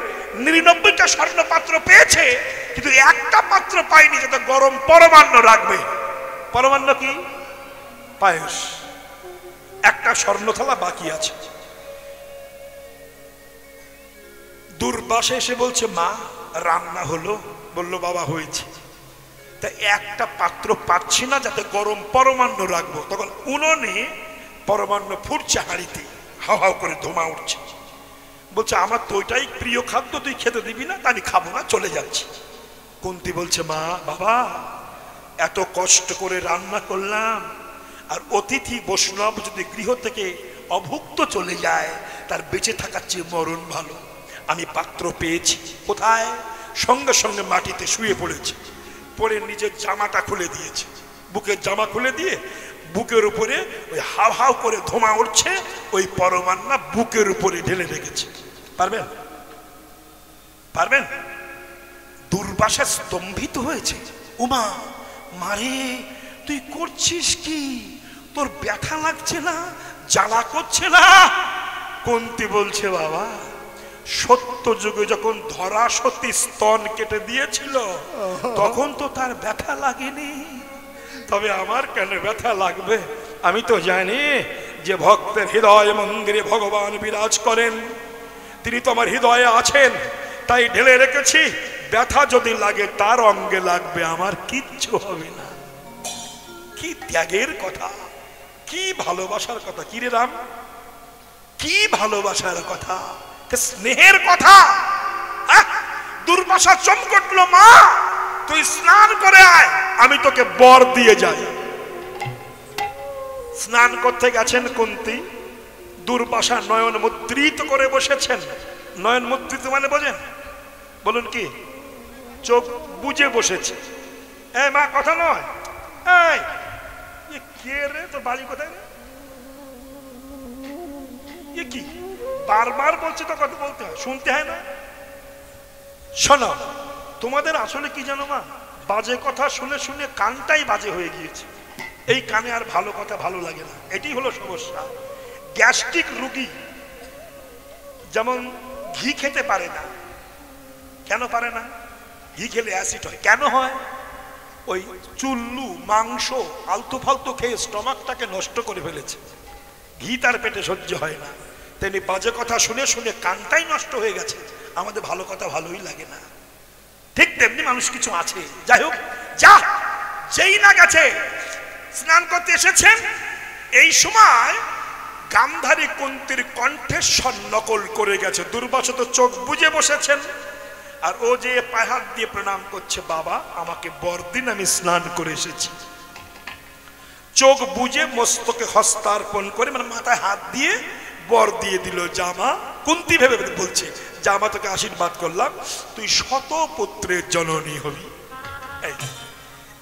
99টা স্বর্ণ পাত্র পেয়েছে, কিন্তু একটা পাত্র পায়নি যাতে গরম পরমান্ন রাখবে। পরমান্ন কি? পায়েস। একটা স্বর্ণ থালা বাকি আছে। দুর্বাসা এসে বলছে, মা রান্না হলো? বললো বাবা হয়েছে। তা একটা পাত্র পাচ্ছি না যাতে গরম পরমান্ন রাখবো। তখন উনুনে পরমান্ন ফুটছে হাঁড়িতে, হাও হাও করে ধোঁয়া উঠছে। বলছে আমার তো ওইটাই প্রিয় খাদ্য, তুই খেতে দিবি না? তা আমি খাবো না, চলে যাচ্ছি। কুন্তী বলছে, মা বাবা এত কষ্ট করে রান্না করলাম, আর অতিথি বৈষ্ণব যদি গৃহ থেকে অভুক্ত চলে যায়, তার বেঁচে থাকার চেয়ে মরণ ভালো। আমি পাত্র পেয়েছি। কোথায়? সঙ্গে সঙ্গে মাটিতে শুয়ে পড়েছে। পরে নিজের জামাটা খুলে দিয়েছে। বুকের জামা খুলে দিয়ে বুকের উপরে ওই হাও হাও করে ধোঁয়া উঠছে, ওই পরমান্না বুকের উপরে ঢেলে রেখেছে। পারবেন? পারবেন? দুর্বাসা স্তম্ভিত হয়েছে। উমা, মারে তুই করছিস কি? তোর ব্যথা লাগছে না? জ্বালা করছে না? কুন্তী বলছে, বাবা সত্য যুগে যখন ধরা সতী স্তন কেটে দিয়েছিল তখন তো তার ব্যথা লাগেনি, তবে আমার কেন ব্যথা লাগবে? আমি তো জানি যে ভক্তের হৃদয় মন্দিরে ভগবান বিরাজ করেন, তিনি তো আমার হৃদয়ে আছেন, তাই ঢেলে রেখেছি। ব্যথা যদি লাগে তার অঙ্গে লাগবে, আমার কিচ্ছু হবে না। কি ত্যাগের কথা, কি ভালোবাসার কথা! কি রে রাম, কি ভালোবাসার কথা, স্নেহের কথা! দুর্বাসা চমকটল, মা তুই স্নান করে আয়, আমি তোকে বর দিয়ে যাই। স্নান করতে গেছেন কুন্তী, দুর্বাসা নয়ন মুদ্রিত করে বসেছেন। নয়ন মুদ্রিত মানে বোঝেন? বলুন কি? চোখ বুজে বসেছে। এই মা, কথা নয়। এই কে রে, তোর বাড়ি কোথায় রে? এ কি বারবার বলছে তো, কথা বলতে হয়, শুনতে হয় না? শোনো, তোমাদের আসলে কি জানো মা, বাজে কথা শুনে শুনে কানটাই বাজে হয়ে গিয়েছে। এই কানে আর ভালো কথা ভালো লাগে না, এটি হলো সমস্যা। গ্যাস্ট্রিক রোগী যেমন ঘি খেতে পারে না। কেন পারে না? ঘি খেলে অ্যাসিড হয়। কেন হয়? ওই চুল্লু মাংস আলতু ফালতু খেয়ে স্টমাকটাকে নষ্ট করে ফেলেছে, ঘি তার পেটে সহ্য হয় না। তেমনি বাজে কথা শুনে শুনে কানটাই নষ্ট হয়ে গেছে, আমাদের ভালো কথা ভালোই লাগে না। ঠিক তেমনি মানুষ কিছু আছে। যাই হোক, যা যেই না গেছে স্নান করতে এসেছেন, এই সময় গান্ধারী কুন্তীর কণ্ঠস্বর নকল করে গেছে। দুর্বাসা তো চোখ বুজে বসেছেন, আর ও যে পায়ে হাত দিয়ে প্রণাম করছে, বাবা আমাকে বর দিন, আমি স্নান করে এসেছি। চোখ বুজে মস্তকে হস্তার্পণ করে, মানে মাথায় হাত দিয়ে বর দিয়ে দিল। জামা, কুন্তী ভেবে বলছে, জামা তোকে আশীর্বাদ করলাম, তুই শত পুত্রের জননী হবি।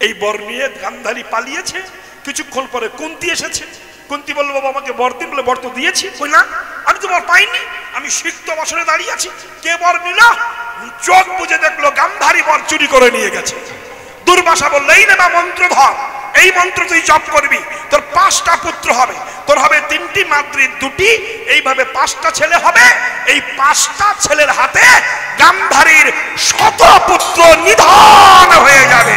এই বর নিয়ে গান্ধারী পালিয়েছে। কিছুক্ষণ পরে কুন্তী এসেছে। কুন্তী বলল, বাবা আমাকে বর দিন। বলে, বর তো দিয়েছি। কই না, আমি তো বর পাইনি, আমি সিক্ত বছরে দাঁড়িয়ে আছি। কে বর নিল? চোখ বুঝে দেখলো গান্ধারী বর চুরি করে নিয়ে গেছে। দুর্বাসা বলল, এই নে মা মন্ত্র ধর, এই মন্ত্র তুই জপ করবি, তোর 5টা পুত্র হবে, তোর হবে 3টি মাতৃ 2টি, এইভাবে 5টা ছেলে হবে। এই 5টা ছেলের হাতে গান্ধারীর শত পুত্র নিধন হয়ে যাবে।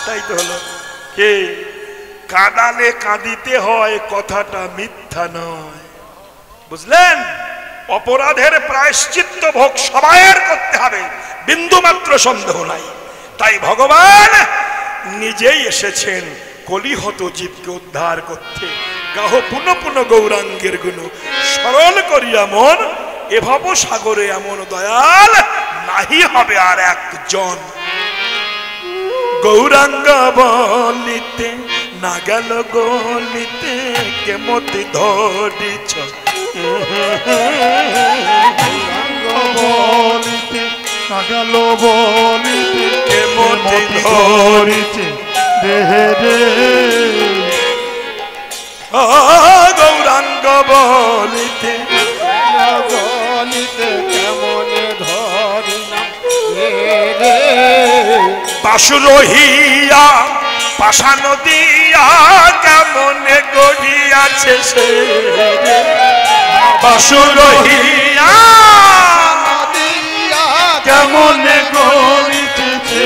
তাই তো হলো। কে কাঁদালে কাঁদিতে হয়, কথাটা মিথ্যা নয়, বুঝলেন? অপরাধের প্রায়শ্চিত্ত ভোগ সবাইয়ের করতে হবে, বিন্দু মাত্র সন্দেহ নাই। তাই ভগবান নিজেই এসেছেন কলিহত জীবকে উদ্ধার করতে। গাহ পুনঃ পুনঃ গৌরাঙ্গের গুণ, স্মরণ করিয়া মন, এভাব সাগরে এমন দয়াল নাহি হবে আর একজন। গৌরাঙ্গ বলিতে না গেল গলিতে, কেমতি ধরিছ বলিতে না গেল বলিতে, কেমতি ধরিছে দেহে রে। গৌরাঙ্গ বলিতে বলিতে কেমন ধরি না পাশুরহিয়া পাষাণ দিয়া, কেমন গড়িয়াছে সে পাশুরহিয়া, কেমন গড়িতেছে।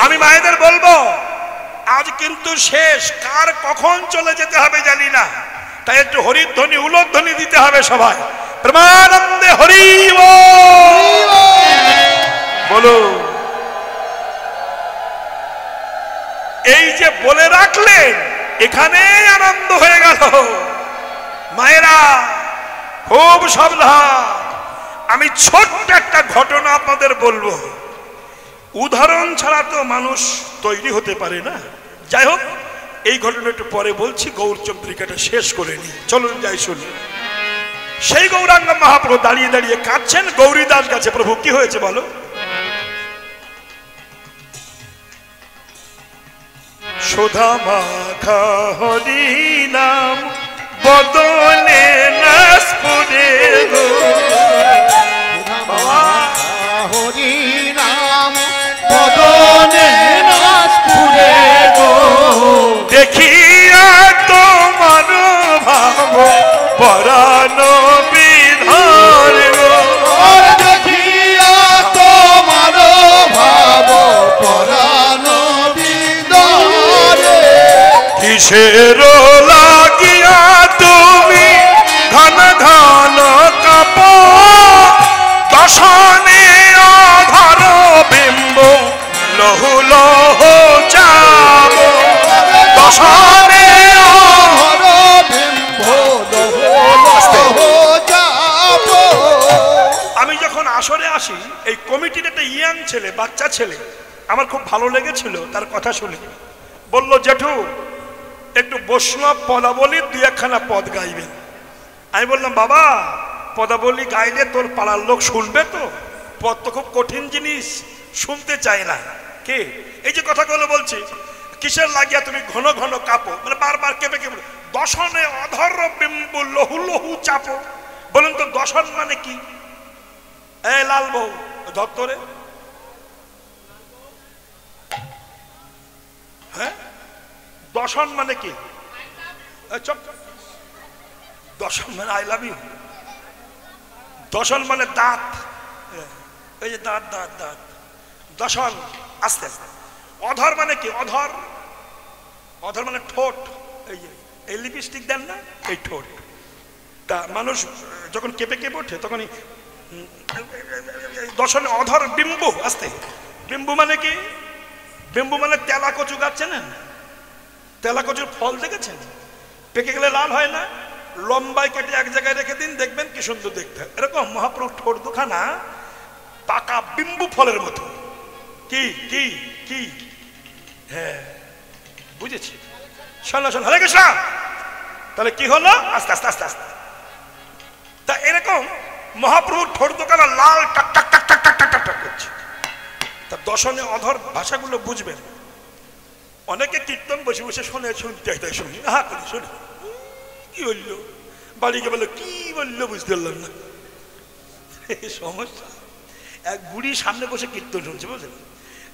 আমি মায়েদের বলবো, আজ কিন্তু শেষ, কার কখন চলে যেতে হবে জানি না, তাই একটু হরিধ্বনি উলধ্বনি দিতে হবে সবাই। প্রেমানন্দে হরি বলো। এই যে বলে রাখলেন, এখানে আনন্দ হয়ে গেল। মায়েরা খুব সাবধান। আমি ছোট্ট একটা ঘটনা আপনাদের বলবো, উদাহরণ ছাড়া তো মানুষ তৈরি হতে পারে না। যাই হোক, এই ঘটনা একটু পরে বলছি, গৌরচন্দ্রিকাটা শেষ করে নি, চলুন যাই শুনি। সেই গৌরাঙ্গ মহাপ্রভু দাঁড়িয়ে দাঁড়িয়ে কাঁদছেন। গৌরীদাস কাছে, প্রভু কি হয়েছে বলো। সুধা মাখা হরি নাম বদনে নাসপুরে গো হরি নাম বদনে নাসপুরে গো দেখিয়া তোমার ভাব পরাণ বিধান গো দেখিয়া তোমার ভাব পরাণ বিদারে কিসের লাগিয়া তুমি ঘন ঘন কাপ দশনে অধর বিম্ব লহু লহু যাব দশনে হর বিম্ব যাব আমি যখন আসরে আসি এই কমিটির একটা ইয়াং ছেলে বাচ্চা ছেলে আমার খুব ভালো লেগেছিল তার কথা শুনে বলল জেঠু একটু বৈষ্ণব পদাবলী দুই একখানা পদ গাইবেন আমি বললাম বাবা পদাবলী গাইলে তোর পাড়ার লোক শুনবে তো পদ তো খুব কঠিন জিনিস শুনতে চায় না কে এই যে কথাগুলো বলছি কিসের লাগিয়া তুমি ঘন ঘন কাঁপো মানে বারবার কেঁপে কেঁপে দশনে অধর বিম্ব লহু লহু চাপো বলুন তো দশন মানে কি এই লাল বউ ধরে হ্যাঁ দশন মানে কি দশন মানে আই লাভ ইউ দশন মানে দাঁত এই যে দাঁত দাঁত দাঁত দশন আস্তে আস্তে অধর মানে কি অধর অধর মানে ঠোঁট এই যে এই লিপস্টিক দেন না এই ঠোঁট তা মানুষ যখন কেঁপে কেঁপে ওঠে তখনই দশনে অধর বিম্বু আস্তে বিম্বু মানে কি বিম্বু মানে তেলা কচু গাছ চেনেন তেলা কচুর ফল দেখেছেন পেকে গেলে লাল হয় না লম্বায় কেটে এক জায়গায় রেখে দিন দেখবেন কি সুন্দর দেখতে এরকম মহাপ্রভু ঠোঁট দুখানা পাকা বিম্বু ফলের মতো কি কি কি হ্যাঁ বুঝেছি শোনো শোনো হরে কৃষ্ণ তাহলে কি হলো আস্তে আস্তে আস্তে আস্তে তা এরকম মহাপ্রভুর ঠোঁট দোকানা লাল টাক টাক টাক টাক টাক টাক টাক টাক করছে তা দশনে অধর ভাষাগুলো বুঝবেন অনেকে কীর্তন বসে বসে শুনে শুনতে তাই শুনি হা করে শুনি কি বললো বাড়িকে বললো কি বললো বুঝতে পারলাম না সমস্যা এক বুড়ি সামনে বসে কীর্তন শুনছে বুঝলেন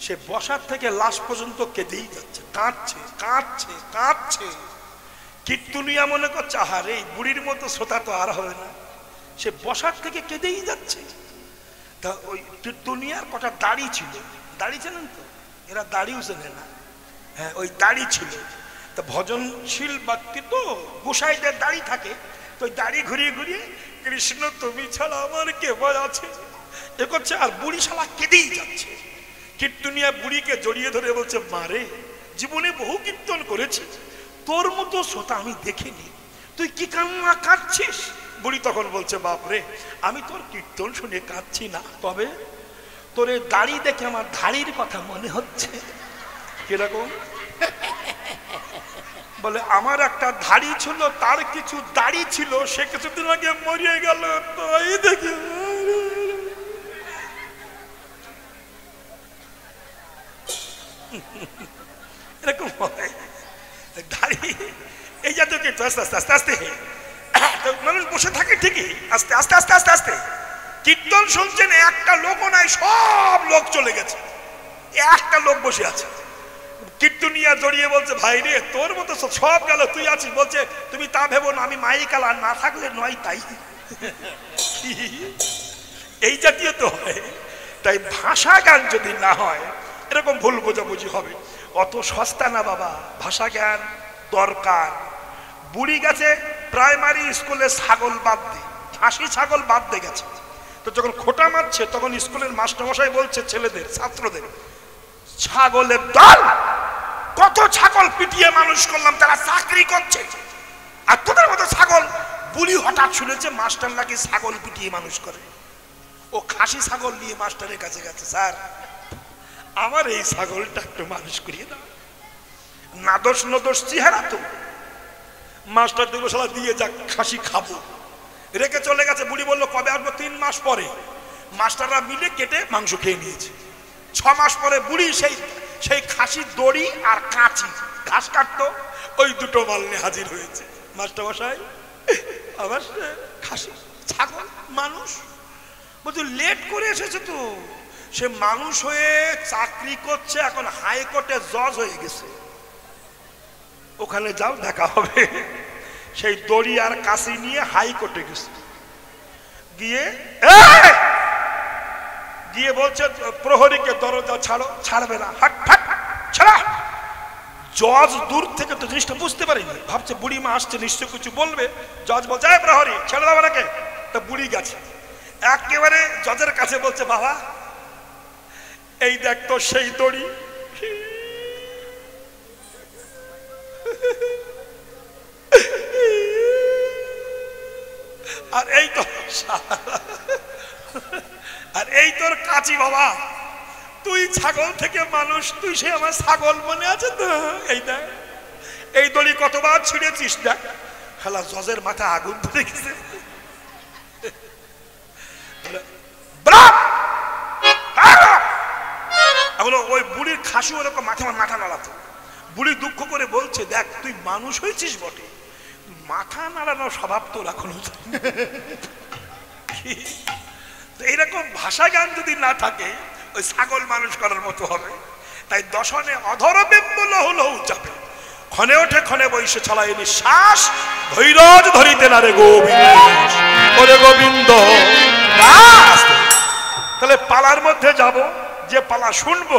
সে বসার থেকে লাস্ট পর্যন্ত কেঁদেই যাচ্ছে কাঁদছে কাঁদছে কাঁদছে কীর্তনিয়া মনে করছে আহারে এই বুড়ির মতো শ্রোতা তো আর হবে না সে বসার থেকে কেঁদেই যাচ্ছে তা ওই কীর্তনিয়ার কটা দাড়ি ছিল দাড়ি চেনেন তো এরা দাড়িও চেনে না হ্যাঁ ওই দাড়ি ছিল তা ভজনশীল ব্যক্তি তো গোসাইদের দাড়ি থাকে তো ওই দাড়ি ঘুরিয়ে ঘুরিয়ে কৃষ্ণ তুমি ছাড়া আমার কে আছে এ করছে আর বুড়ি শালা কেঁদেই যাচ্ছে কীর্তনিয়া বুড়িকে জড়িয়ে ধরে বলছে মারে জীবনে বহু কীর্তন করেছি তোর মতো শ্রোতা আমি দেখিনি তুই কি কান্না কাঁদছিস বুড়ি তখন বলছে বাপরে আমি তোর কীর্তন শুনে কাঁদছি না তবে তোর এই দাড়ি দেখে আমার ধাড়ির কথা মনে হচ্ছে কিরকম বলে আমার একটা ধাড়ি ছিল তার কিছু দাড়ি ছিল সে কিছুদিন আগে মরিয়ে গেল তো এই দেখি এরকম দাড়ি এই জাতীয় কিন্তু আস্তে আস্তে আস্তে আস্তে মানুষ বসে থাকে ঠিকই আস্তে আস্তে আস্তে আস্তে আস্তে কীর্তন শুনছেন একটা লোকও নাই সব লোক চলে গেছে একটা লোক বসে আছে কীর্তনিয়া জড়িয়ে বলছে ভাই রে তোর মতো সব গেল তুই আছিস বলছে তুমি তা ভেবো না আমি মাইকাল আর না থাকলে নয় তাই এই জাতীয় তো হয় তাই ভাষা গান যদি না হয় এরকম ভুল বোঝাবুঝি হবে অত সস্তা না বাবা ভাষা জ্ঞান দরকার বুড়ি গেছে প্রাইমারি স্কুলে ছাগল বাদ দিয়ে খাসি ছাগল বাদ দিয়ে গেছে তো যখন খোটা মারছে তখন স্কুলের মাস্টারমশাই বলছে ছেলেদের ছাত্রদের ছাগলের দল কত ছাগল পিটিয়ে মানুষ করলাম তারা চাকরি করছে আর তোদের মতো ছাগল বুড়ি হঠাৎ শুনেছে মাস্টার নাকি ছাগল পিটিয়ে মানুষ করে ও খাসি ছাগল নিয়ে মাস্টারের কাছে গেছে স্যার আমার এই ছাগলটা একটু মানুষ করিয়ে দাও নাদোষ নদোষ চেহারা তো মাস্টার দিবসালা দিয়ে যাক খাসি খাবো রেখে চলে গেছে বুড়ি বললো কবে আসবো 3 মাস পরে মাস্টাররা মিলে কেটে মাংস খেয়ে নিয়েছে 6 মাস পরে বুড়ি সেই সেই খাসির দড়ি আর কাঁচি ঘাস কাটতো, ওই দুটো মাল নিয়ে হাজির হয়েছে। মাস্টার মশাই আবার খাসি ছাগল মানুষ বলছে লেট করে এসেছে তো, সে মানুষ হয়ে চাকরি করছে, এখন হাইকোর্টে জজ হয়ে গেছে, ওখানে যাও দেখা হবে। সেই দড়ি আর কাশি নিয়ে হাইকোর্টে গেছে, গিয়ে গিয়ে বলছে প্রহরীকে দরজা ছাড়ো, ছাড়বে না, হাট হাট ছাড়া। জজ দূর থেকে তো জিনিসটা বুঝতে পারিনি, ভাবছে বুড়ি মা আসছে নিশ্চয় কিছু বলবে। জজ বলছে প্রহরী ছেড়ে দাও নাকি, তা বুড়ি গেছে একেবারে জজের কাছে, বলছে বাবা এই দেখ তো সেই দড়ি, আর এই তো আর এই তোর কাঁচি বাবা, তুই ছাগল থেকে মানুষ, তুই সে আমার ছাগল মনে আছে তো, এই দেখ এই দড়ি কতবার ছিঁড়েছিস দেখ। খেলা জজের মাথা আগুন ধরে গেছে। ওই বুড়ির খাসু ওরকম মাথা নাড়াতো। বুড়ি দুঃখ করে বলছে দেখ তুই মানুষ হয়েছিস বটে, মাথা নাড়ানোর স্বভাব তোর এখনো। এইরকম ভাষা জ্ঞান যদি না থাকে ওই ছাগল মানুষ করার মতো হবে। তাই দশনে অধরবিম্বল হলো চাপে, ক্ষণে ওঠে ক্ষণে বৈশে ছলায় নিঃশ্বাস, ধৈর্য ধরিতে না রে গোবিন্দ, ওরে গোবিন্দ। তাহলে পালার মধ্যে যাব, যে পালা শুনবো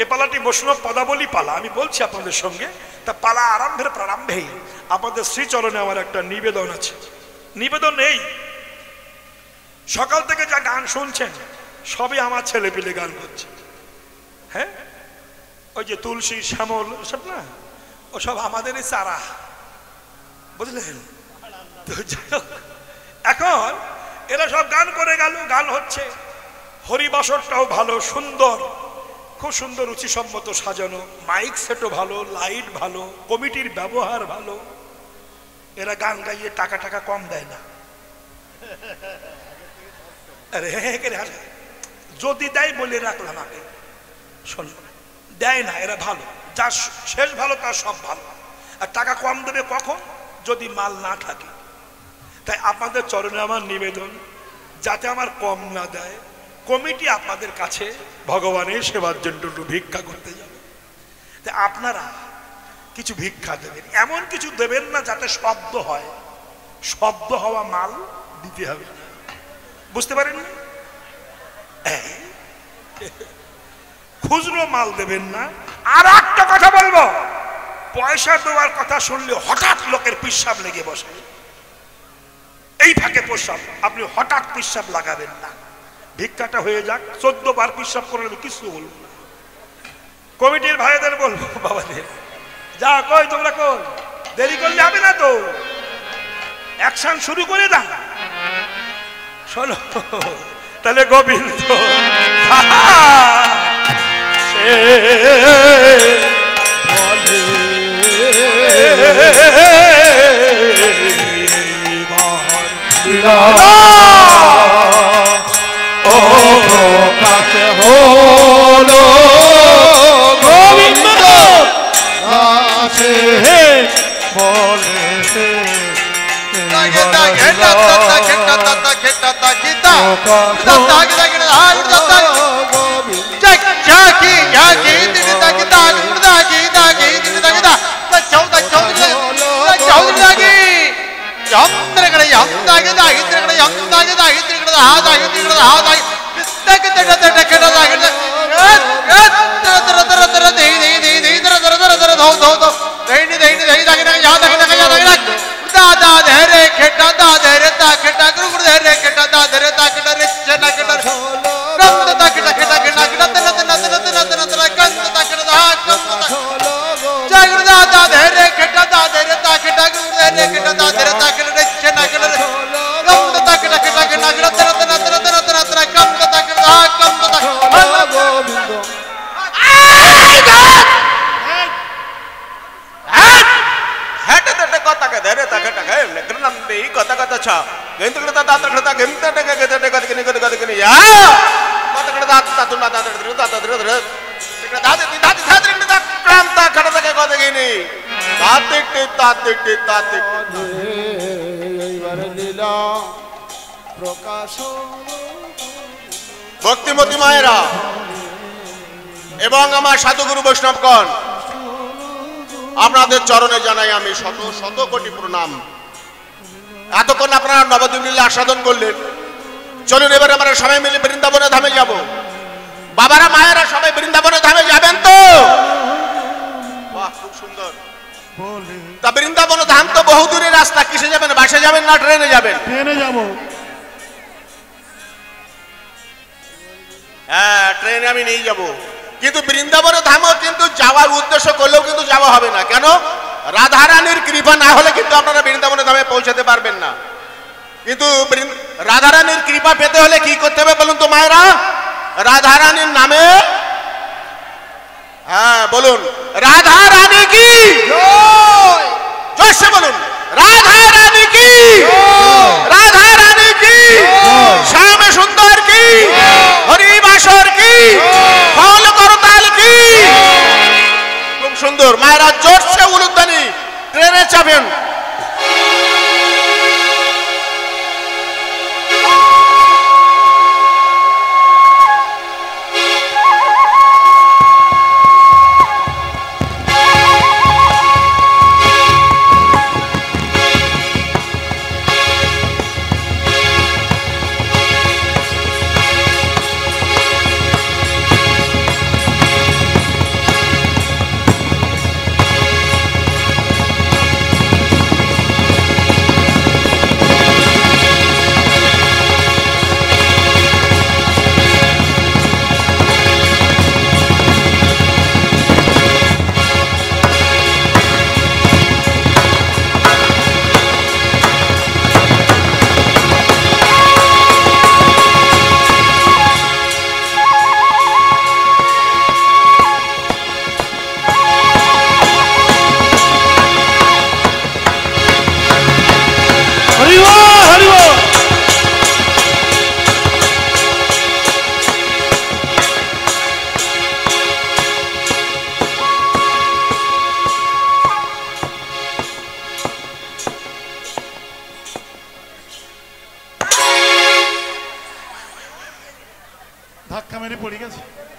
এ পালাটি বৈষ্ণব পদাবলী পালা, আমি বলছি আপনাদের সঙ্গে। তা পালা আরম্ভের প্রারম্ভেই আপনাদের শ্রীচরণে আমার একটা নিবেদন আছে। নিবেদন এই, সকাল থেকে যা গান শুনছেন সবই আমার ছেলে পিলে গান করছে। হ্যাঁ, ওই যে তুলসী শ্যামল সব না, ও সব আমাদেরই চারা, বুঝলেন তো। এখন এরা সব গান করে গেল, গান হচ্ছে, হরিবাসরটাও ভালো সুন্দর, খুব সুন্দর রুচিসম্মত সাজানো, মাইক সেটও ভালো, লাইট ভালো, কমিটির ব্যবহার ভালো। এরা গান গাইয়ে টাকা টাকা কম দেয় না। আরে যদি দেয় বলে রাখলাম আগে, শোন দেয় না, এরা ভালো, যার শেষ ভালো তার সব ভালো। আর টাকা কম দেবে কখন, যদি মাল না থাকে। তাই আপনাদের চরণে আমার নিবেদন, যাতে আমার কম না দেয়। কমিটি আপনাদের কাছে ভগবানের সেবার জন্য ভিক্ষা করতে যাবে, তাই আপনারা কিছু ভিক্ষা দেবেন। এমন কিছু দেবেন না যাতে শব্দ হয়, শব্দ হওয়া মাল দিতে হবে, বুঝতে পারেন? খুচরো মাল দেবেন না। আর একটা কথা বলবো, পয়সা দেওয়ার কথা শুনলে হঠাৎ লোকের পিসাব লেগে বসে, এই ফাঁকে প্রস্রাব, আপনি হঠাৎ পিসাব লাগাবেন না। ভিক্ষাটা হয়ে যাক, 14 বার পিসাব করে নেবে, কিছু বলবো না। কমিটির ভাইদের বলবো, বাবাদের যা কই তোমরা কই, দেরি করলে হবে না তো, অ্যাকশন শুরু করে দাও। শোনো তাহলে গোবিন্দ ও কাছে হলো গোবিন্দ কাছে বলে ভক্তিমতী মায়েরা এবং আমার সাধুগুরু বৈষ্ণবগণ, আপনাদের চরণে জানাই আমি শত শত কোটি প্রণাম। এতক্ষণ আপনারা নবদ্বীপ লীলা আস্বাদন করলেন। চলুন এবার আমরা সবাই মিলে বৃন্দাবনে ধামে যাব। বাবারা মায়েরা সবাই বৃন্দাবনে ধামে যাবেন তো? বাহ, খুব সুন্দর। তা বৃন্দাবন ধাম তো বহু দূরের রাস্তা, কিসে যাবেন? বাসে যাবেন না ট্রেনে যাবেন? ট্রেনে যাব। হ্যাঁ, ট্রেনে আমি নিয়ে যাব। কিন্তু বৃন্দাবন ধামও কিন্তু যাওয়ার উদ্দেশ্য করলেও কিন্তু যাওয়া হবে না। কেন? রাধারানীর কৃপা না হলে কিন্তু আপনারা বৃন্দাবন ধামে পৌঁছাতে পারবেন না। কিন্তু রাধারানীর কৃপা পেতে হলে কি করতে হবে বলুন তো মায়েরা? রাধারানীর নামে, হ্যাঁ বলুন, রাধারানী কি জয়, জয়সে বলুন, রাধারানী কি, রাধারানী কি, শ্যাম সুন্দর কি, হরিবাসর কি, ফল করতাল কি। খুব সুন্দর মায়েরা, জোরসে উলুধ্বনি, ট্রেনে চাপেন।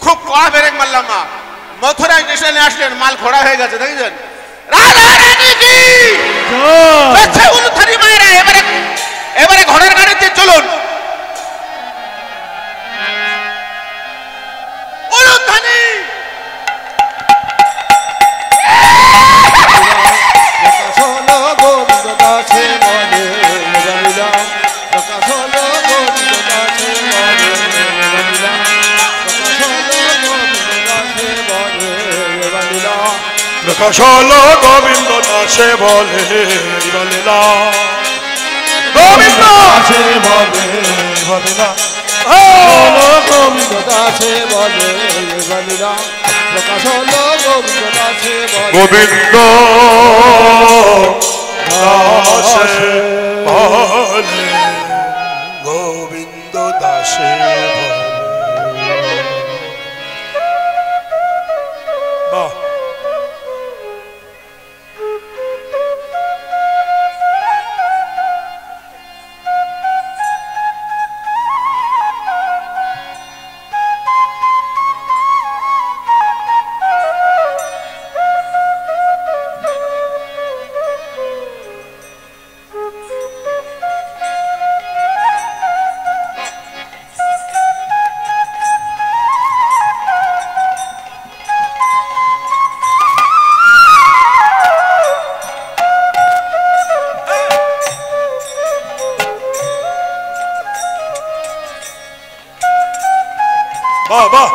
খুব কড়া ব্রেক মারলাম মা। মথুরা স্টেশনে আসলেন, মাল খোড়া হয়ে গেছে, দেখেছেন? রাধারানী কি জয়, উলুধ্বনি মায়েরা। এবারে ঘোড়ার গাড়িতে চলুন, উলুধ্বনি। প্রকাশ হলো গোবিন্দ দাসে বলে বলিলা, গোবিন্দ দাসে বলে বলিলা, গোবিন্দ দাসে বলে বলিলা, প্রকাশ হলো গোবিন্দ দাসে বলে, গোবিন্দ দাসে বলে, গোবিন্দ দাসে বলে। বাহ, বাহ, বাহ।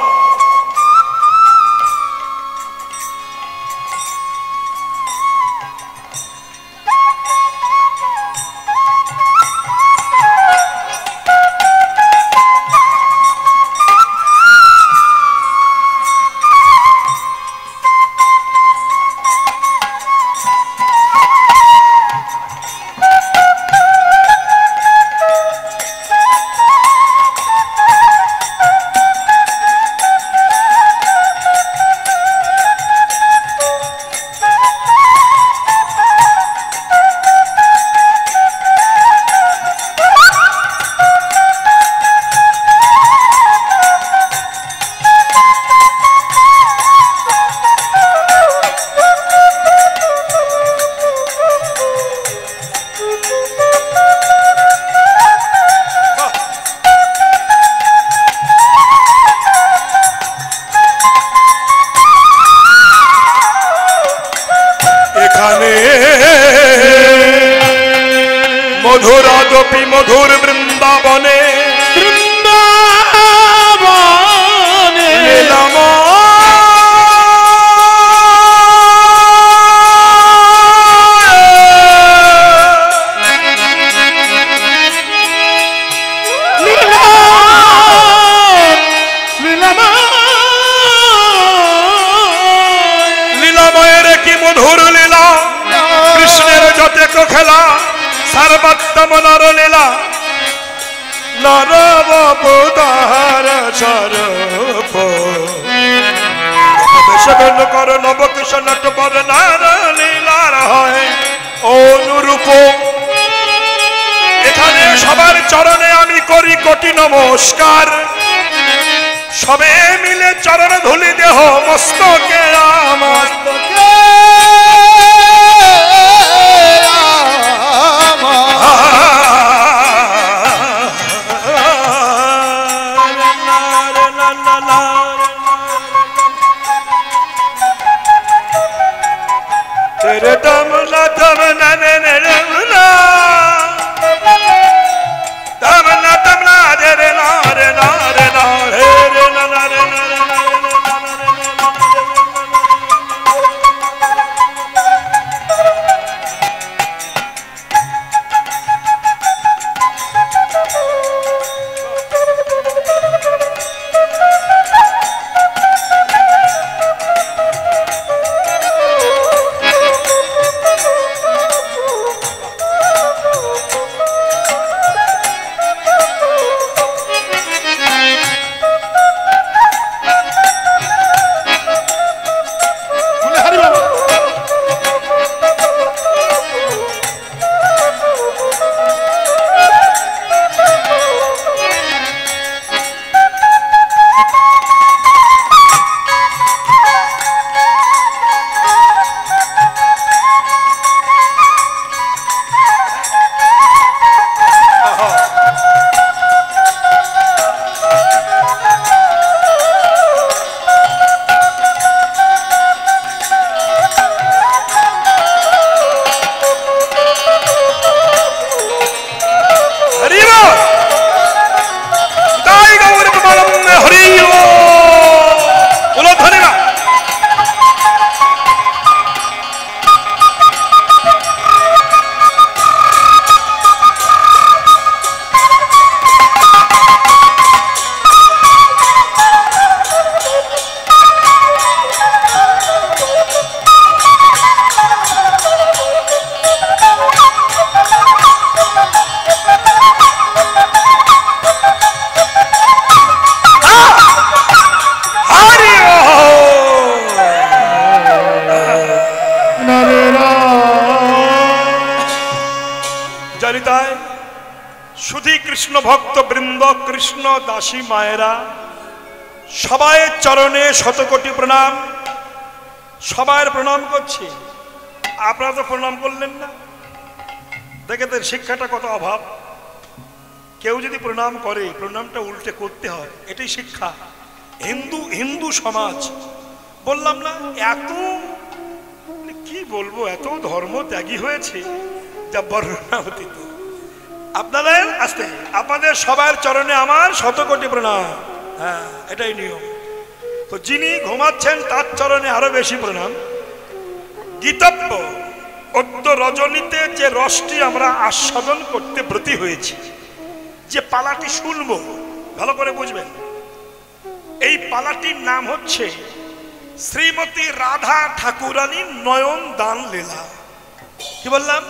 গোপী মধুর বৃন্দাবনে বৃন্দাবনে লীলাময়ের কি মধুর লীলা, কৃষ্ণের যতেক খেলা, সর্বোত্তম নর লীলা, নরবতার স্বরূপ বেশগণ কর নবকৃষ্ণ নটবর নার লীলার হয় অনুরূপ। এখানে সবার চরণে আমি করি কোটি নমস্কার, সবে মিলে চরণ ধুলি দেহ মস্তকে আমার। কৃষ্ণ ভক্ত বৃন্দ, কৃষ্ণ দাসী মায়েরা, সবাই চরণে শতকোটি প্রণাম। সবার প্রণাম করছি, আপনারা তো প্রণাম করলেন না। দেখেন শিক্ষাটা কত অভাব। কেউ যদি প্রণাম করে, প্রণামটা উল্টে করতে হয়, এটাই শিক্ষা। হিন্দু সমাজ বললাম না, এত কি বলবো, এত ধর্ম ত্যাগী হয়েছে যা বর্ণনা অতীত। আপনাদের আসতে আপনাদের সবার চরণে আমার শতকোটি প্রণাম। হ্যাঁ, এটাই নিয়ম। তো যিনি ঘুমাচ্ছেন তার চরণে আরো বেশি প্রণাম। গীতব্য অদ্য রজনীতে যে রসটি আমরা আস্বাদন করতে ব্রতী হয়েছি, যে পালাটি শুনবো ভালো করে বুঝবেন। এই পালাটির নাম হচ্ছে শ্রীমতী রাধা ঠাকুরানীর নয়ন দান লীলা। কি বললাম?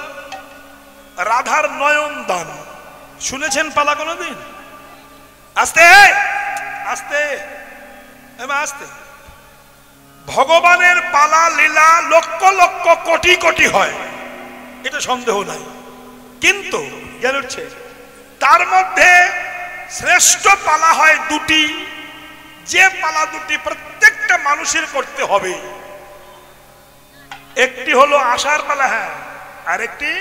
রাধার নয়ন দান। শুনেছেন পালা কোনদিন? আস্তে আস্তে আস্তে। ভগবানের পালা লীলা লক্ষ লক্ষ কোটি কোটি হয়, এটা সন্দেহ নাই। কিন্তু জ্ঞান উঠছে, তার মধ্যে শ্রেষ্ঠ পালা হয় দুটি, যে পালা দুটি প্রত্যেকটা মানুষের করতে হবে। একটি হলো আসার পালা, হ্যাঁ, আর একটি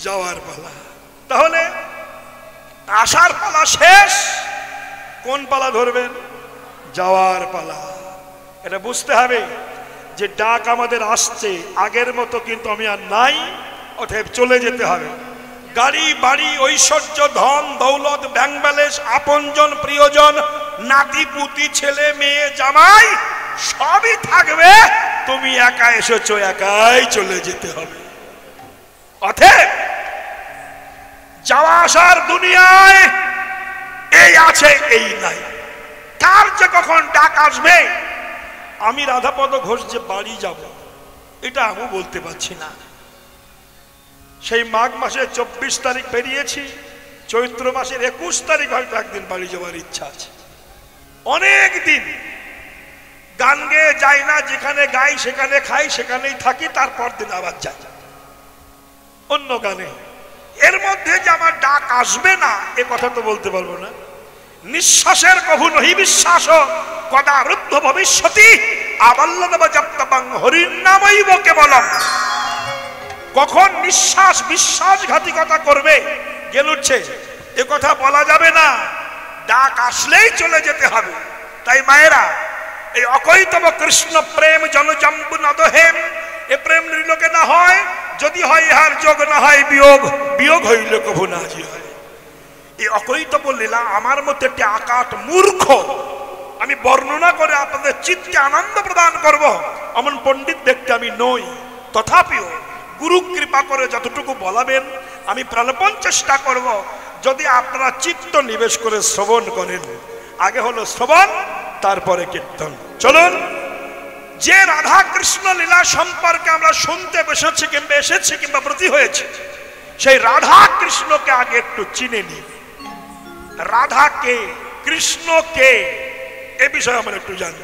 যাওয়ার পালা। তাহলে আসার পালা শেষ, কোন পালা ধরবেন? যাওয়ার পালা। এটা বুঝতে হবে যে ডাক আমাদের আসছে, আগের মতো কিন্তু আমি আর নাই, অতএব চলে যেতে হবে। গাড়ি বাড়ি ঐশ্বর্য ধন দৌলত ব্যাংক ব্যালেন্স আপনজন প্রিয়জন নাতি পুতি ছেলে মেয়ে জামাই সবই থাকবে, তুমি একা এসেছো, একাই চলে যেতে হবে। অতএব যাওয়া আসার দুনিয়ায় এই আছে এই নাই, কার যে কখন ডাক আসবে। আমি রাধাপদ ঘোষ যে বাড়ি যাব এটা আমিও বলতে পারছি না। সেই মাঘ মাসে 24 তারিখ বেরিয়েছি, চৈত্র মাসের 21 তারিখ হয়তো একদিন বাড়ি যাওয়ার ইচ্ছা আছে। অনেক দিন গান গেয়ে যাই না, যেখানে গাই সেখানে খাই, সেখানেই থাকি, তারপর দিন আবার যাই অন্য গানে। এর মধ্যে যে আমার ডাক আসবে না এ কথা তো বলতে পারবো না। নিঃশ্বাসের কভু নহি বিশ্বাস কদা রুদ্ধ ভবিষ্যতি আবাল্যদেব জপ্তবাং হরির নামৈব কেবলম। কখন নিঃশ্বাস বিশ্বাসঘাতিকতা করবে গেলুচ্ছে এ কথা বলা যাবে না, ডাক আসলেই চলে যেতে হবে। তাই মায়েরা, এই অকৈতব কৃষ্ণ প্রেম জনজম্বু নদহেম, এ প্রেম নির্লোকে না হয়, যদি হয় ইহার যোগ, না হয় বিয়োগ, বিয়োগ হইলে কভু নাজি হয়। এই অকৈতব লীলা আমার মধ্যে একটি আকাট মূর্খ, আমি বর্ণনা করে আপনাদের চিত্তে আনন্দ প্রদান করব এমন পণ্ডিত দেখতে আমি নই। তথাপিও গুরু কৃপা করে যতটুকু বলাবেন আমি প্রাণপণ চেষ্টা করব, যদি আপনারা চিত্ত নিবেশ করে শ্রবণ করেন। আগে হলো শ্রবণ, তারপরে কীর্তন। চলুন, যে রাধা কৃষ্ণ লীলা সম্পর্কে আমরা শুনতে এসেছি কিংবা ব্রতী হয়েছে, সেই রাধা কৃষ্ণকে আগে একটু চিনে নিই। রাধা কে, কৃষ্ণ কে, এ বিষয়ে আমরা একটু জানব।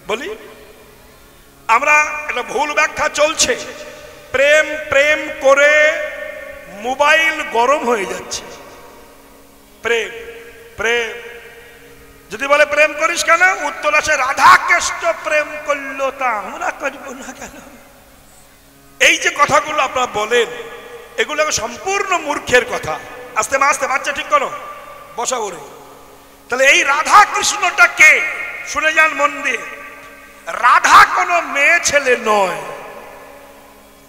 বলি, আমরা একটা ভুল ব্যাখ্যা চলছে, প্রেম প্রেম করে মোবাইল গরম হয়ে যাচ্ছে। প্রেম প্রেম যদি বলে প্রেম করিস কেন, উত্তর আসে রাধা কৃষ্ণ প্রেম করলো তা আমরা করব না কেন। এই যে কথাগুলো আপনারা বলেন, এগুলো সম্পূর্ণ মূর্খের কথা। আস্তে আস্তে বাচ্চা ঠিক করো, বসা ওরে। তাহলে এই রাধা কৃষ্ণটা কে শুনে যান মন দিয়ে। রাধা কোনো মেয়ে ছেলে নয়।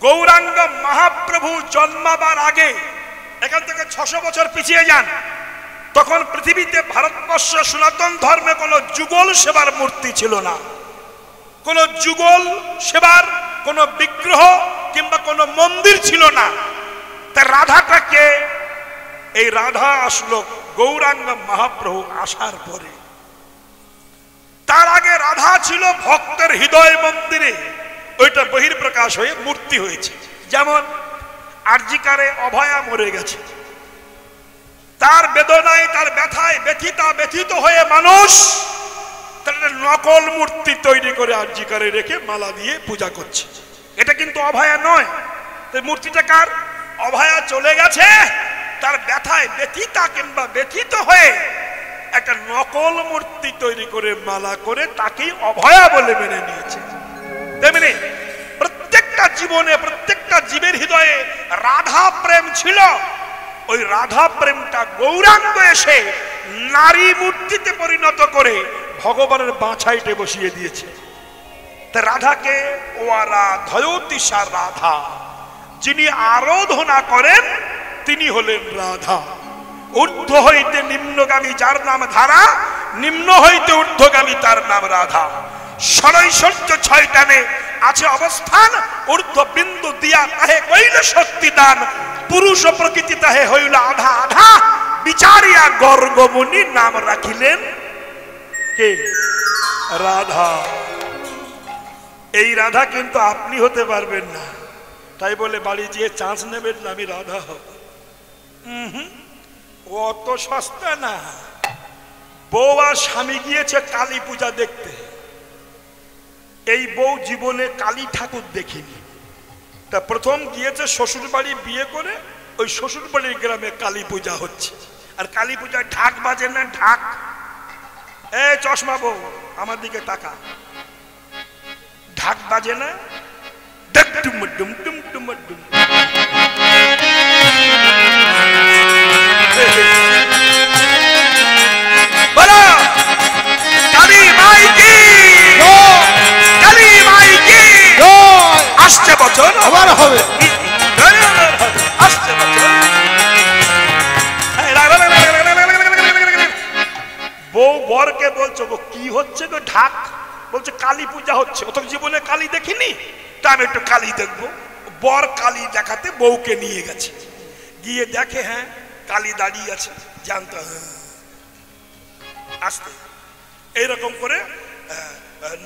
গৌরাঙ্গ মহাপ্রভু জন্মাবার আগে, এখান থেকে 600 বছর পিছিয়ে যান, তখন পৃথিবীতে ভারতবর্ষ সনাতন ধর্মে কোনো যুগল সেবার মূর্তি ছিল না। কোন যুগল সেবার কোন বিগ্রহ কিংবা কোন মন্দির ছিল না। তাই রাধাটা কে? এই রাধা আসলো গৌরাঙ্গ মহাপ্রভু আসার পরে। তার আগে রাধা ছিল ভক্তের হৃদয় মন্দিরে, ওইটা বহির্প্রকাশ হয়ে মূর্তি হয়েছে। যেমন আরজিকারে অভয়া মরে গেছে, তার বেদনায় তার ব্যথায় ব্যথিত হয়ে মানুষ তার নকল মূর্তি তৈরি করে আরজিকারে রেখে মালা দিয়ে পূজা করছে। এটা কিন্তু অভয়া নয়। মূর্তিটা কার? অভয়া চলে গেছে, তার ব্যথায় ব্যথিত হয়ে একটা নকল মূর্তি তৈরি করে মালা করে তাকেই অভয়া বলে মেনে নিয়েছে। তেমনি প্রত্যেকটা জীবনে, প্রত্যেকটা জীবের হৃদয়ে রাধা প্রেম ছিল। ওই রাধা প্রেমটা গৌরাঙ্গ এসে নারী মূর্তিতে পরিণত করে ভগবানের বাছাইটে বসিয়ে দিয়েছে। তা রাধাকে ওয়ারাধয়তিসা রাধা, যিনি আরাধনা করেন তিনি হলেন রাধা। ঊর্ধ্ব হইতে নিম্নগামী যার নাম ধারা, নিম্ন হইতে ঊর্ধ্বগামী তার নাম রাধা। ষড়ৈশ্বর্য 6টানে আছে অবস্থান, ঊর্ধ্ব বিন্দু দিয়া তাহে কইল শক্তি দান, পুরুষ প্রকৃতি তাহে হইল আধা আধা, বিচারিয়া গর্গমুনি নাম রাখিলেন কে? রাধা। এই রাধা কিন্তু আপনি হতে পারবেন না। তাই বলে বাড়ি যেয়ে চান্স নেবেন না আমি রাধা হব, অত সস্তা না। বউ আর স্বামী গিয়েছে কালী পূজা দেখতে, এই বউ জীবনে কালী ঠাকুর দেখিনি। তা প্রথম গিয়েছে শ্বশুর বাড়ি বিয়ে করে, ওই শ্বশুর বাড়ির গ্রামে কালী পূজা হচ্ছে। আর কালী পূজায় ঢাক বাজে না, ঢাক। এ চশমা বউ আমার দিকে তাকা, ঢাক বাজে না? ডুম ডুম ডুম ডুম ডুম। বলো কালী মাই কি, কালী মাই কি। আসছে বছর আবার হবে, আসছে বছর বরকে বলছে গো কি হচ্ছে গো ঢাক, বলছে কালী পূজা হচ্ছে, ও তো জীবনে কালী দেখিনি, তা আমি একটু কালী দেখবো। বর কালী দেখাতে বউকে নিয়ে গেছে, গিয়ে দেখে হ্যাঁ কালী দাঁড়িয়ে আছে, জানতো আসতে এইরকম করে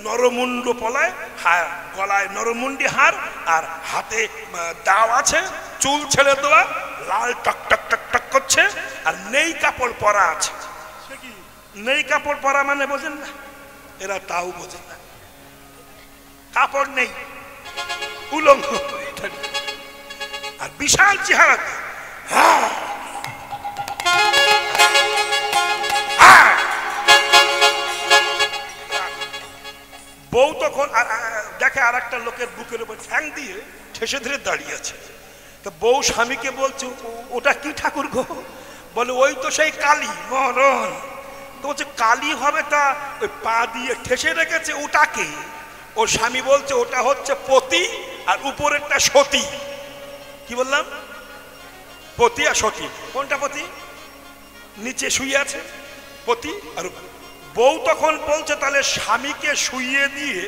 নরমুন্ড পলায়, গলায় নরমুন্ডি হার আর হাতে দাও আছে, চুল ছেড়ে দেওয়া, লাল টক টক টক টক করছে, আর নেই কাপড় পরা আছে। নেই কাপড় পরা মানে বোঝেন না, এরা তাও বোঝে না, কাপড় নেই, উলঙ্গ, আর বিশাল চেহারা। বউ তখন দেখে আর একটা লোকের বুকের উপর ঠ্যাং দিয়ে ঠেসে ধরে দাঁড়িয়ে আছে। তো বউ স্বামীকে বলছে ওটা কি ঠাকুর গো? বলে ওই তো সেই কালী মরণ। তো বলছে কালী হবে, তা ওই পা দিয়ে ঠেসে রেখেছে ওটাকে? ও স্বামী বলছে ওটা হচ্ছে পতি আর উপরেরটা সতী। কি বললাম? পতি আর সতী। কোনটা পতি? নিচে শুয়ে আছে পতি। আর বউ তখন বলছে তাহলে স্বামীকে শুইয়ে দিয়ে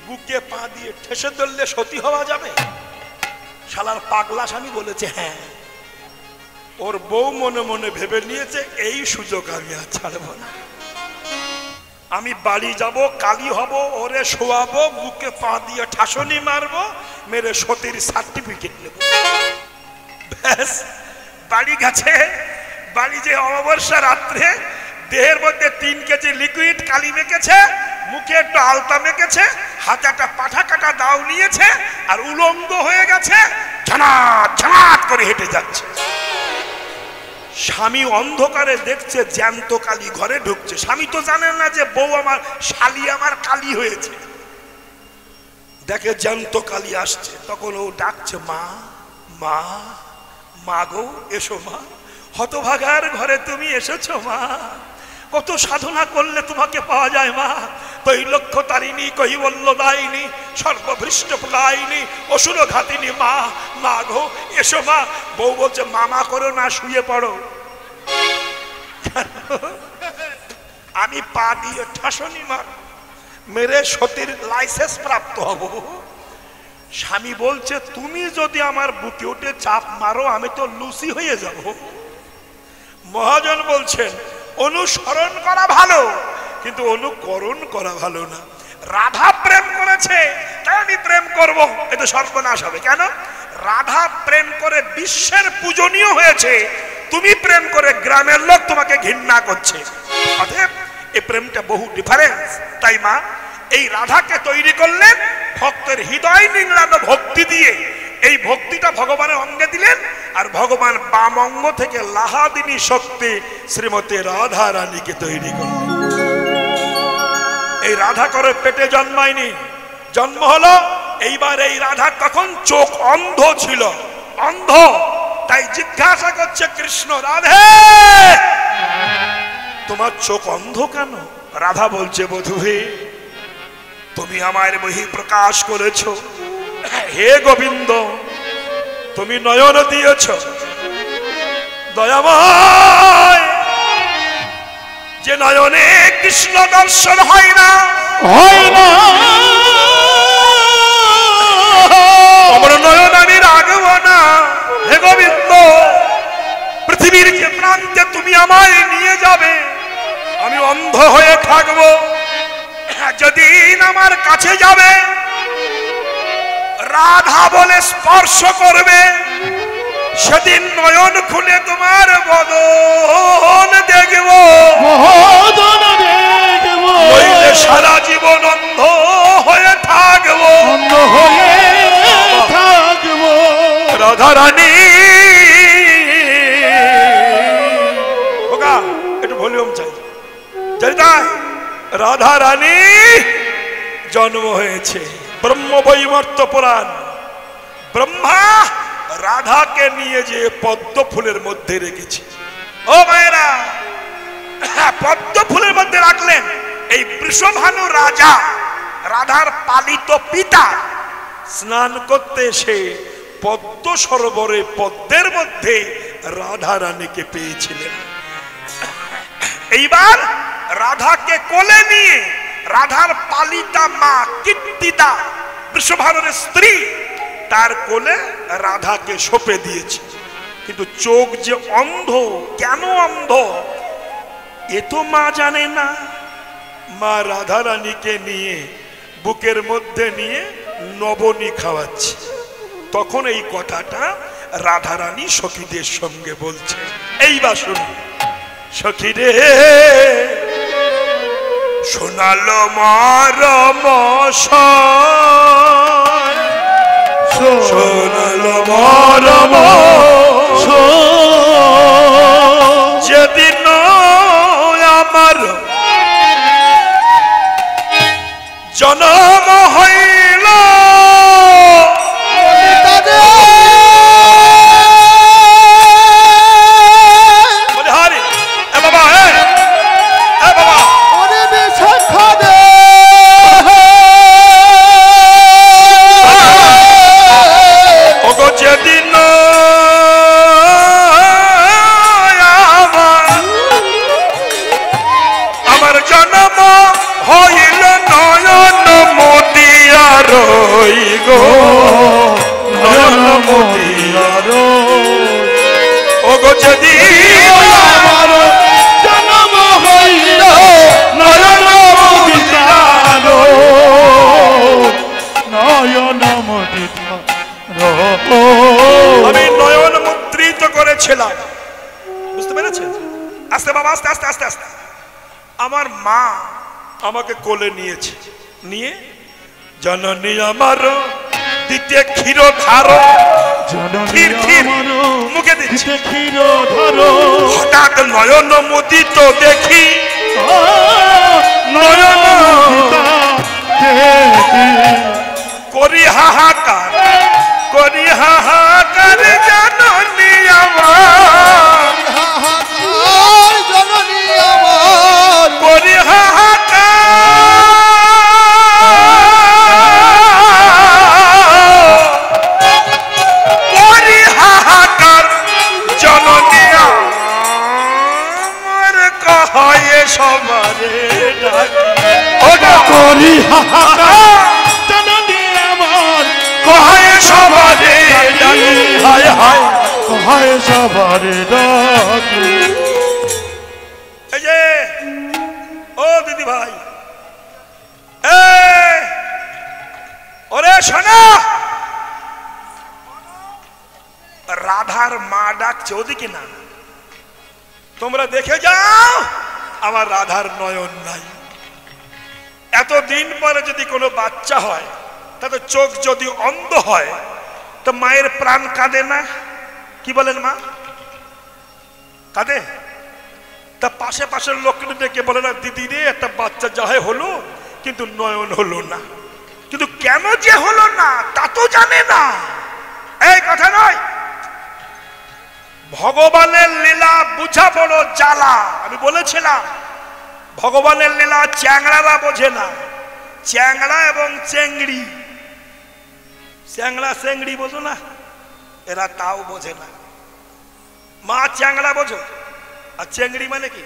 বুকে পা দিয়ে ঠেসে ধরলে সতী হওয়া যাবে? শালার পাগলা স্বামী বলেছে হ্যাঁ। ওর বউ মনে মনে ভেবে নিয়েছে এই সুযোগ আমি আর ছাড়বো না, আমি বাড়ি যাব, কালী হব, ওরে শোয়াবো, বুকে পা দিয়ে ঠাসনি মারবো, মেরে সতীর সার্টিফিকেট নেব। ব্যাস বাড়ি গেছে। বাড়ি যে অমাবস্যা রাত্রে দেহের মধ্যে 3 কেজি লিকুইড কালি মেখেছে, মুখে একটু আলতা মেখেছে, হাতে একটা পাঠা কাটা দাও নিয়েছে, আর উলঙ্গ হয়ে গেছে, ঝানাত ঝানাত করে হেঁটে যাচ্ছে। স্বামী অন্ধকারে দেখছে জ্যান্ত কালী ঘরে ঢুকছে। স্বামী তো জানেন না যে বউ আমার শালি আমার কালী হয়েছে। দেখে জ্যান্ত কালী আসছে, তখন ও ডাকছে মা মা মা গো এসো মা, হতভাগার ঘরে তুমি এসেছো মা, কত সাধনা করলে তোমাকে পাওয়া যায় মা, তৈলক্ষ তারিণী কৈবল্য দায়িনী সর্বভৃষ্ট প্রদায়িনী অসুর ঘাতিনী মা, মা গো এসো মা। বউ বলছে মামা করো না, শুয়ে পড়ো, আমি পা দিয়ে ঠাসনি মার মেরে সতীর লাইসেন্স প্রাপ্ত হব। স্বামী বলছে তুমি যদি আমার বুকে উঠে চাপ মারো আমি তো লুসি হয়ে যাব। মহাজন বলছেন অনুসরণ করা ভালো, কিন্তু অনুকরণ করা ভালো না। রাধা প্রেম করেছে তাই আমি প্রেম করব, এতে সর্বনাশ হবে। কেন? রাধা প্রেম করে বিশ্বের পূজনীয় হয়েছে, তুমি প্রেম করে গ্রামের লোক তোমাকে ঘৃণা করছে। অতএব এই প্রেমটা বহু ডিফারেন্স। তাই মা এই রাধাকে তৈরি করলেন ভক্তের হৃদয় নিংড়ানো ভক্তি দিয়ে। এই ভক্তিটা ভগবানের অঙ্গে দিলেন, আর ভগবান বাম অঙ্গ থেকে লাহাদিনী শক্তি শ্রীমতী রাধা রানীকে তৈরি করলেন। এই রাধা করে পেটে জন্মায়নি, জন্ম হলো। এইবার এই রাধা তখন চোখ অন্ধ ছিল, অন্ধ। তাই জিজ্ঞাসা করছে কৃষ্ণ, রাধে তোমার চোখ অন্ধ কেন? রাধা বলছে বধূ তুমি আমার বহি প্রকাশ করেছ, হে গোবিন্দ তুমি নয়ন দিয়েছ দয়াময়, যে নয়নে কৃষ্ণ দর্শন হয় না, হয় না আমার নয়ন আমি রাখব না। হে গোবিন্দ পৃথিবীর যে প্রান্তে তুমি আমায় নিয়ে যাবে আমি অন্ধ হয়ে থাকবো, যেদিন আমার কাছে যাবে রাধা বলে স্পর্শ করবে সেদিন নয়ন খুলে তোমার বদন দেখব, নইলে সারা জীবন অন্ধ হয়ে থাকবো। রাধা রানী একটু ভলিউম চাই, রাধা রানী জন্ম হয়েছে। ব্রহ্ম বৈবর্ত পুরাণ, ব্রহ্মা রাধাকে নিয়ে যে পদ্ম ফুলের মধ্যে রেখেছে। ও মায়েরা, পদ্ম ফুলের মধ্যে রাখলেন। এই বৃষভানু রাজা রাধার পালিত পিতা স্নান করতে এসে পদ্ম সরোবরে পদ্মের মধ্যে রাধা রানীকে পেয়েছিলেন। এইবার রাধাকে কোলে নিয়ে রাধার পালিতা মা কীর্তিদা বৃষভানুর স্ত্রী তার কোলে রাধাকে সঁপে দিয়েছে। কিন্তু চোখ যে অন্ধ, কেন অন্ধ এ তো মা জানে না। মা রাধা রানীকে নিয়ে বুকের মধ্যে নিয়ে নবনী খাওয়াচ্ছে। তখন এই কথাটা রাধা রানী সখীদের সঙ্গে বলছে। এইবার শুনুন, সখী রে শোনালো মরম শোনালো মরম যেদিন আমার জন্ম হইল আমি নয়ন মুদ্রিত করেছিলাম। বুঝতে পেরেছেন? আস্তে বাবা, আস্তে আস্তে আস্তে আস্তে। আমার মা আমাকে কোলে নিয়েছে, নিয়ে জননী আমার দিতে ক্ষীর ধার, ক্ষীর ক্ষীর মুখে দিচ্ছে ক্ষীর ধার। হঠাৎ নয়ন মুদিত দেখি, নয়ন করি হাহাকার, করি হাহাকার জননী আমার, জননী আমার করি হাহাকার, করি হাহাকার জননী আমার কহে সবারে ডাকি, ওটা করি হাহাকার জননী আমার কহে সবারে ডাকি, হায় হায় কহে সবারে ডাকি। এই যে ও দিদি ভাই, ওরে শোনা, রাধার মা ডাকছে ওদিকে না, তোমরা দেখে যাও আমার রাধার নয়ন নাই। এতদিন পরে যদি কোনো বাচ্চা হয়, তাতে চোখ যদি অন্ধ হয়, তো মায়ের প্রাণ কাঁদে না? কি বলেন মা? কাঁদে? তা পাশে পাশের লোককে ডেকে বলে না, দিদি রে একটা বাচ্চা যাহে হলো কিন্তু নয়ন হলো না। কিন্তু কেন যে হলো না তা তো জানে না। এই কথা নয়, ভগবানের লীলা বুঝা বড় জ্বালা। আমি বলেছিলাম ভগবানের লীলা চ্যাংড়ারা বোঝে না। চ্যাংড়া এবং চেংড়ি, চ্যাংড়া চেংড়ি বোঝো না, এরা তাও বোঝে না। মা চ্যাংড়া বোঝো, আর চেংড়ি মানে কি?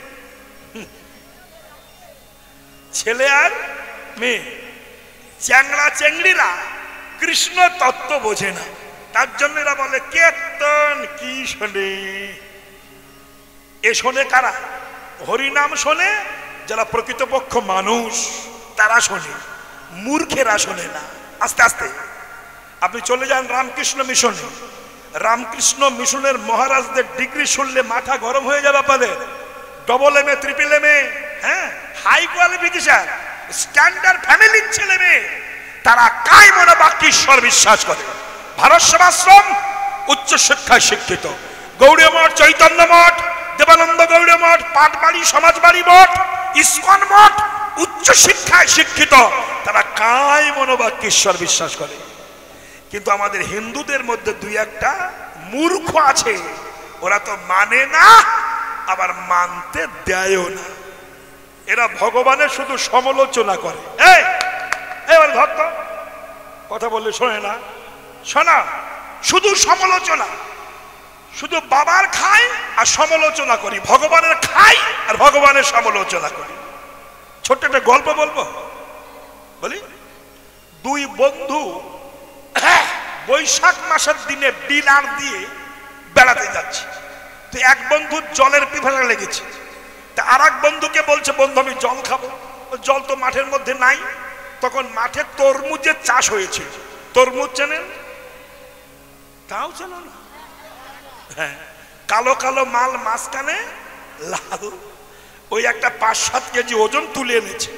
ছেলে আর মেয়ে। চ্যাংড়া চেংড়িরা কৃষ্ণ তত্ত্ব বোঝে না, তার জন্য এরা বলে কীর্তন কি শোনে। এ শোনে কারা? হরিনাম শোনে যারা প্রকৃতপক্ষ মানুষ, তারা শোনে, মূর্খেরা শোনে না। আস্তে আস্তে আপনি চলে যান রামকৃষ্ণ মিশনে। রামকৃষ্ণ মিশনের মহারাজদের ডিগ্রি শুনলে মাথা গরম হয়ে যাবে আপনাদের। Double M A, triple M A, হ্যাঁ, হাই কোয়ালিফিকেশন, স্ট্যান্ডার্ড ফ্যামিলির ছেলে মেয়ে, তারা কায় মনোবাক্যে ঈশ্বর বিশ্বাস করে। ভারত সেবাশ্রম উচ্চ শিক্ষায় শিক্ষিত, গৌড়ীয় মঠ, চৈতন্য মঠ, দেবানন্দ গৌড়ীয় মঠ, পাটবাড়ি সমাজবাড়ি মঠ, ইস্কন মঠ উচ্চ শিক্ষায় শিক্ষিত, তারা কায় মনোবাক্যে ঈশ্বর বিশ্বাস করে। কিন্তু আমাদের হিন্দুদের মধ্যে দুই একটা মূর্খ আছে, ওরা তো মানে না আবার মানতে দেয়ও না। এরা ভগবানের শুধু সমালোচনা করে। এবার ভক্ত কথা বললে শোনে না, শোনা, শুধু সমালোচনা, শুধু বাবার খাই আর সমালোচনা করি, ভগবানের খাই আর ভগবানের সমালোচনা করি। ছোট্ট একটা গল্প বলবো, বলি। দুই বন্ধু বৈশাখ মাসের দিনে ডিনার দিয়ে বেড়াতে যাচ্ছে। তো এক বন্ধু জলের পিপাসা লেগেছে, তা আর এক বন্ধুকে বলছে, বন্ধু আমি জল খাবো। জল তো মাঠের মধ্যে নাই। তখন মাঠে তরমুজের চাষ হয়েছে। তরমুজ চেনেন? তাও চেন না? হ্যাঁ, কালো কালো মাল, মাঝখানে লাল। ওই একটা 5-7 কেজি ওজন তুলে এনেছে,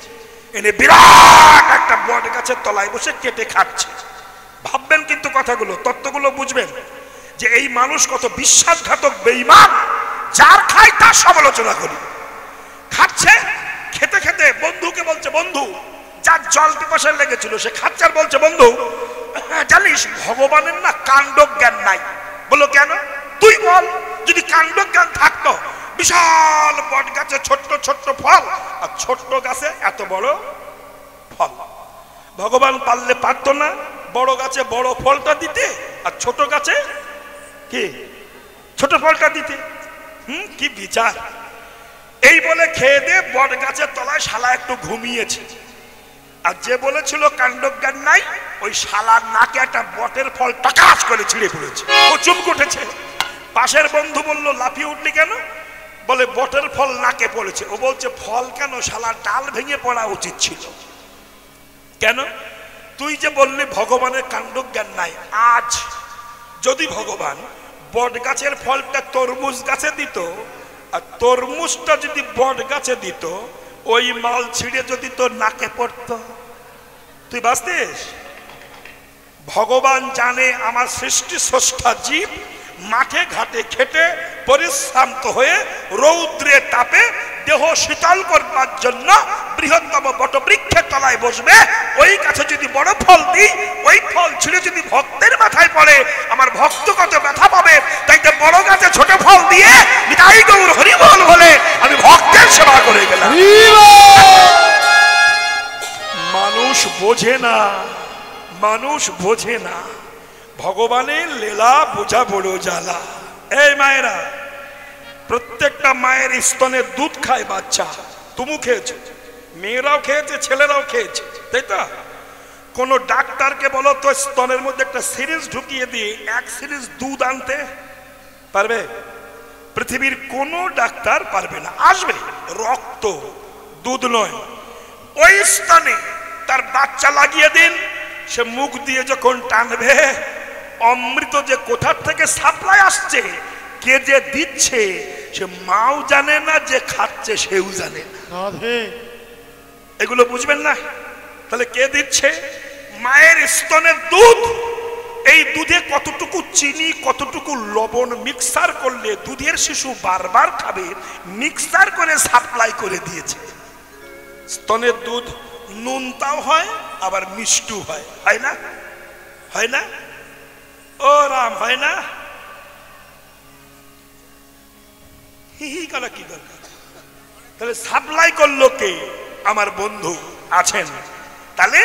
এনে বিরাট একটা বট গাছের তলায় বসে কেটে খাচ্ছে। ভাববেন কিন্তু কথাগুলো, তত্ত্বগুলো বুঝবেন যে এই মানুষ কত বিশ্বাসঘাতক বেঈমান। যার খায় তার সমালোচনা করি। খাচ্ছে, খেতে খেতে বন্ধুকে বলছে, বন্ধু যার জল পিপাসা লেগেছিল সে খাচ্ছে আর বলছে, বন্ধু জানিস ভগবানের না কাণ্ড জ্ঞান নাই। বলো কেন? তুই বল, যদি কাণ্ড জ্ঞান থাকতো বিশাল বট গাছে ছোট্ট ছোট্ট ফল, আর ছোট্ট গাছে এত বড় ফল। ভগবান পারলে পারতো না বড় গাছে বড় ফলটা দিতে, আর ছোট গাছে কি ছোট ফলটা দিতে? কি বিচার! এই বলে খেয়ে দিয়ে বট গাছের তলায় শালা একটু ঘুমিয়েছে। আর যে বলেছিল কাণ্ডজ্ঞান নাই, ওই শালার নাকে একটা বটের ফল টাকাস করে ছিঁড়ে পড়েছে। ও চুপ উঠেছে। পাশের বন্ধু বলল, লাফিয়ে উঠলি কেন? বলে বটের ফল নাকে পড়েছে। ও বলছে, ফল কেন, শালার ডাল ভেঙে পড়া উচিত ছিল। কেন? তুই যে বললি ভগবানের কাণ্ডজ্ঞান নাই। আজ যদি ভগবান বট গাছের ফলটা তরমুজ গাছে দিত, আর তরমুজটা যদি বট গাছে দিত, ওই মাল ছিঁড়ে যদি তোর নাকে পড়তো, তুই বাঁচতিস? ভগবান জানে আমার সৃষ্টি স্রষ্টা জীব মাঠে ঘাটে খেটে পরিশ্রান্ত হয়ে রৌদ্রে তাপে দেহ শীতল করবার জন্য বৃহত্তম বটবৃক্ষের তলায় বসবে। ওই কাছে যদি বড় ফল দিই, ওই ফল ছিঁড়ে যদি ভক্তের মাথায় পড়ে, আমার ভক্ত কত ব্যথা পাবে। তাই তো বড় গাছে ছোট ফল দিয়ে নিতাই গৌর হরিবল বলে আমি ভক্তের সেবা করে গেলাম। মানুষ বোঝে না, মানুষ বোঝে না। ভগবানের লীলা বোঝা বড় জ্বালা। এই মায়েরা, প্রত্যেকটা মায়ের স্তনে দুধ খায় বাচ্চা। তুমি খেয়েছো, মেয়েরাও খেয়েছে, ছেলেরাও খেয়েছে, তাই তো? কোন ডাক্তারকে বলো তো স্তনের মধ্যে একটা সিরিজ ঢুকিয়ে দিয়ে 1 সিরিজ দুধ আনতে পারবে? পৃথিবীর কোন ডাক্তার পারবে না। আসবে রক্ত, দুধ নয়। ওই স্তনে তার বাচ্চা লাগিয়ে দিন, সে মুখ দিয়ে যখন টানবে, অমৃত যে কোথার থেকে সাপ্লাই আসছে, কে যে দিচ্ছে, সে মাও জানে না, যে খাচ্ছে সেও জানে না। এগুলো বুঝবেন না? তাহলে কে দিচ্ছে? মায়ের স্তনের দুধ। এই দুধে কতটুকু চিনি, কতটুকু লবণ মিক্সার করলে দুধের শিশু বারবার খাবে, মিক্সার করে সাপ্লাই করে দিয়েছে। স্তনের দুধ নুনটাও হয়, আবার মিষ্টু হয়, হয় না? হয় না? ও রাম, হয় না? হি হি করা কি দরকার? তাহলে সাপ্লাই করলো কে? আমার বন্ধু আছেন। তাহলে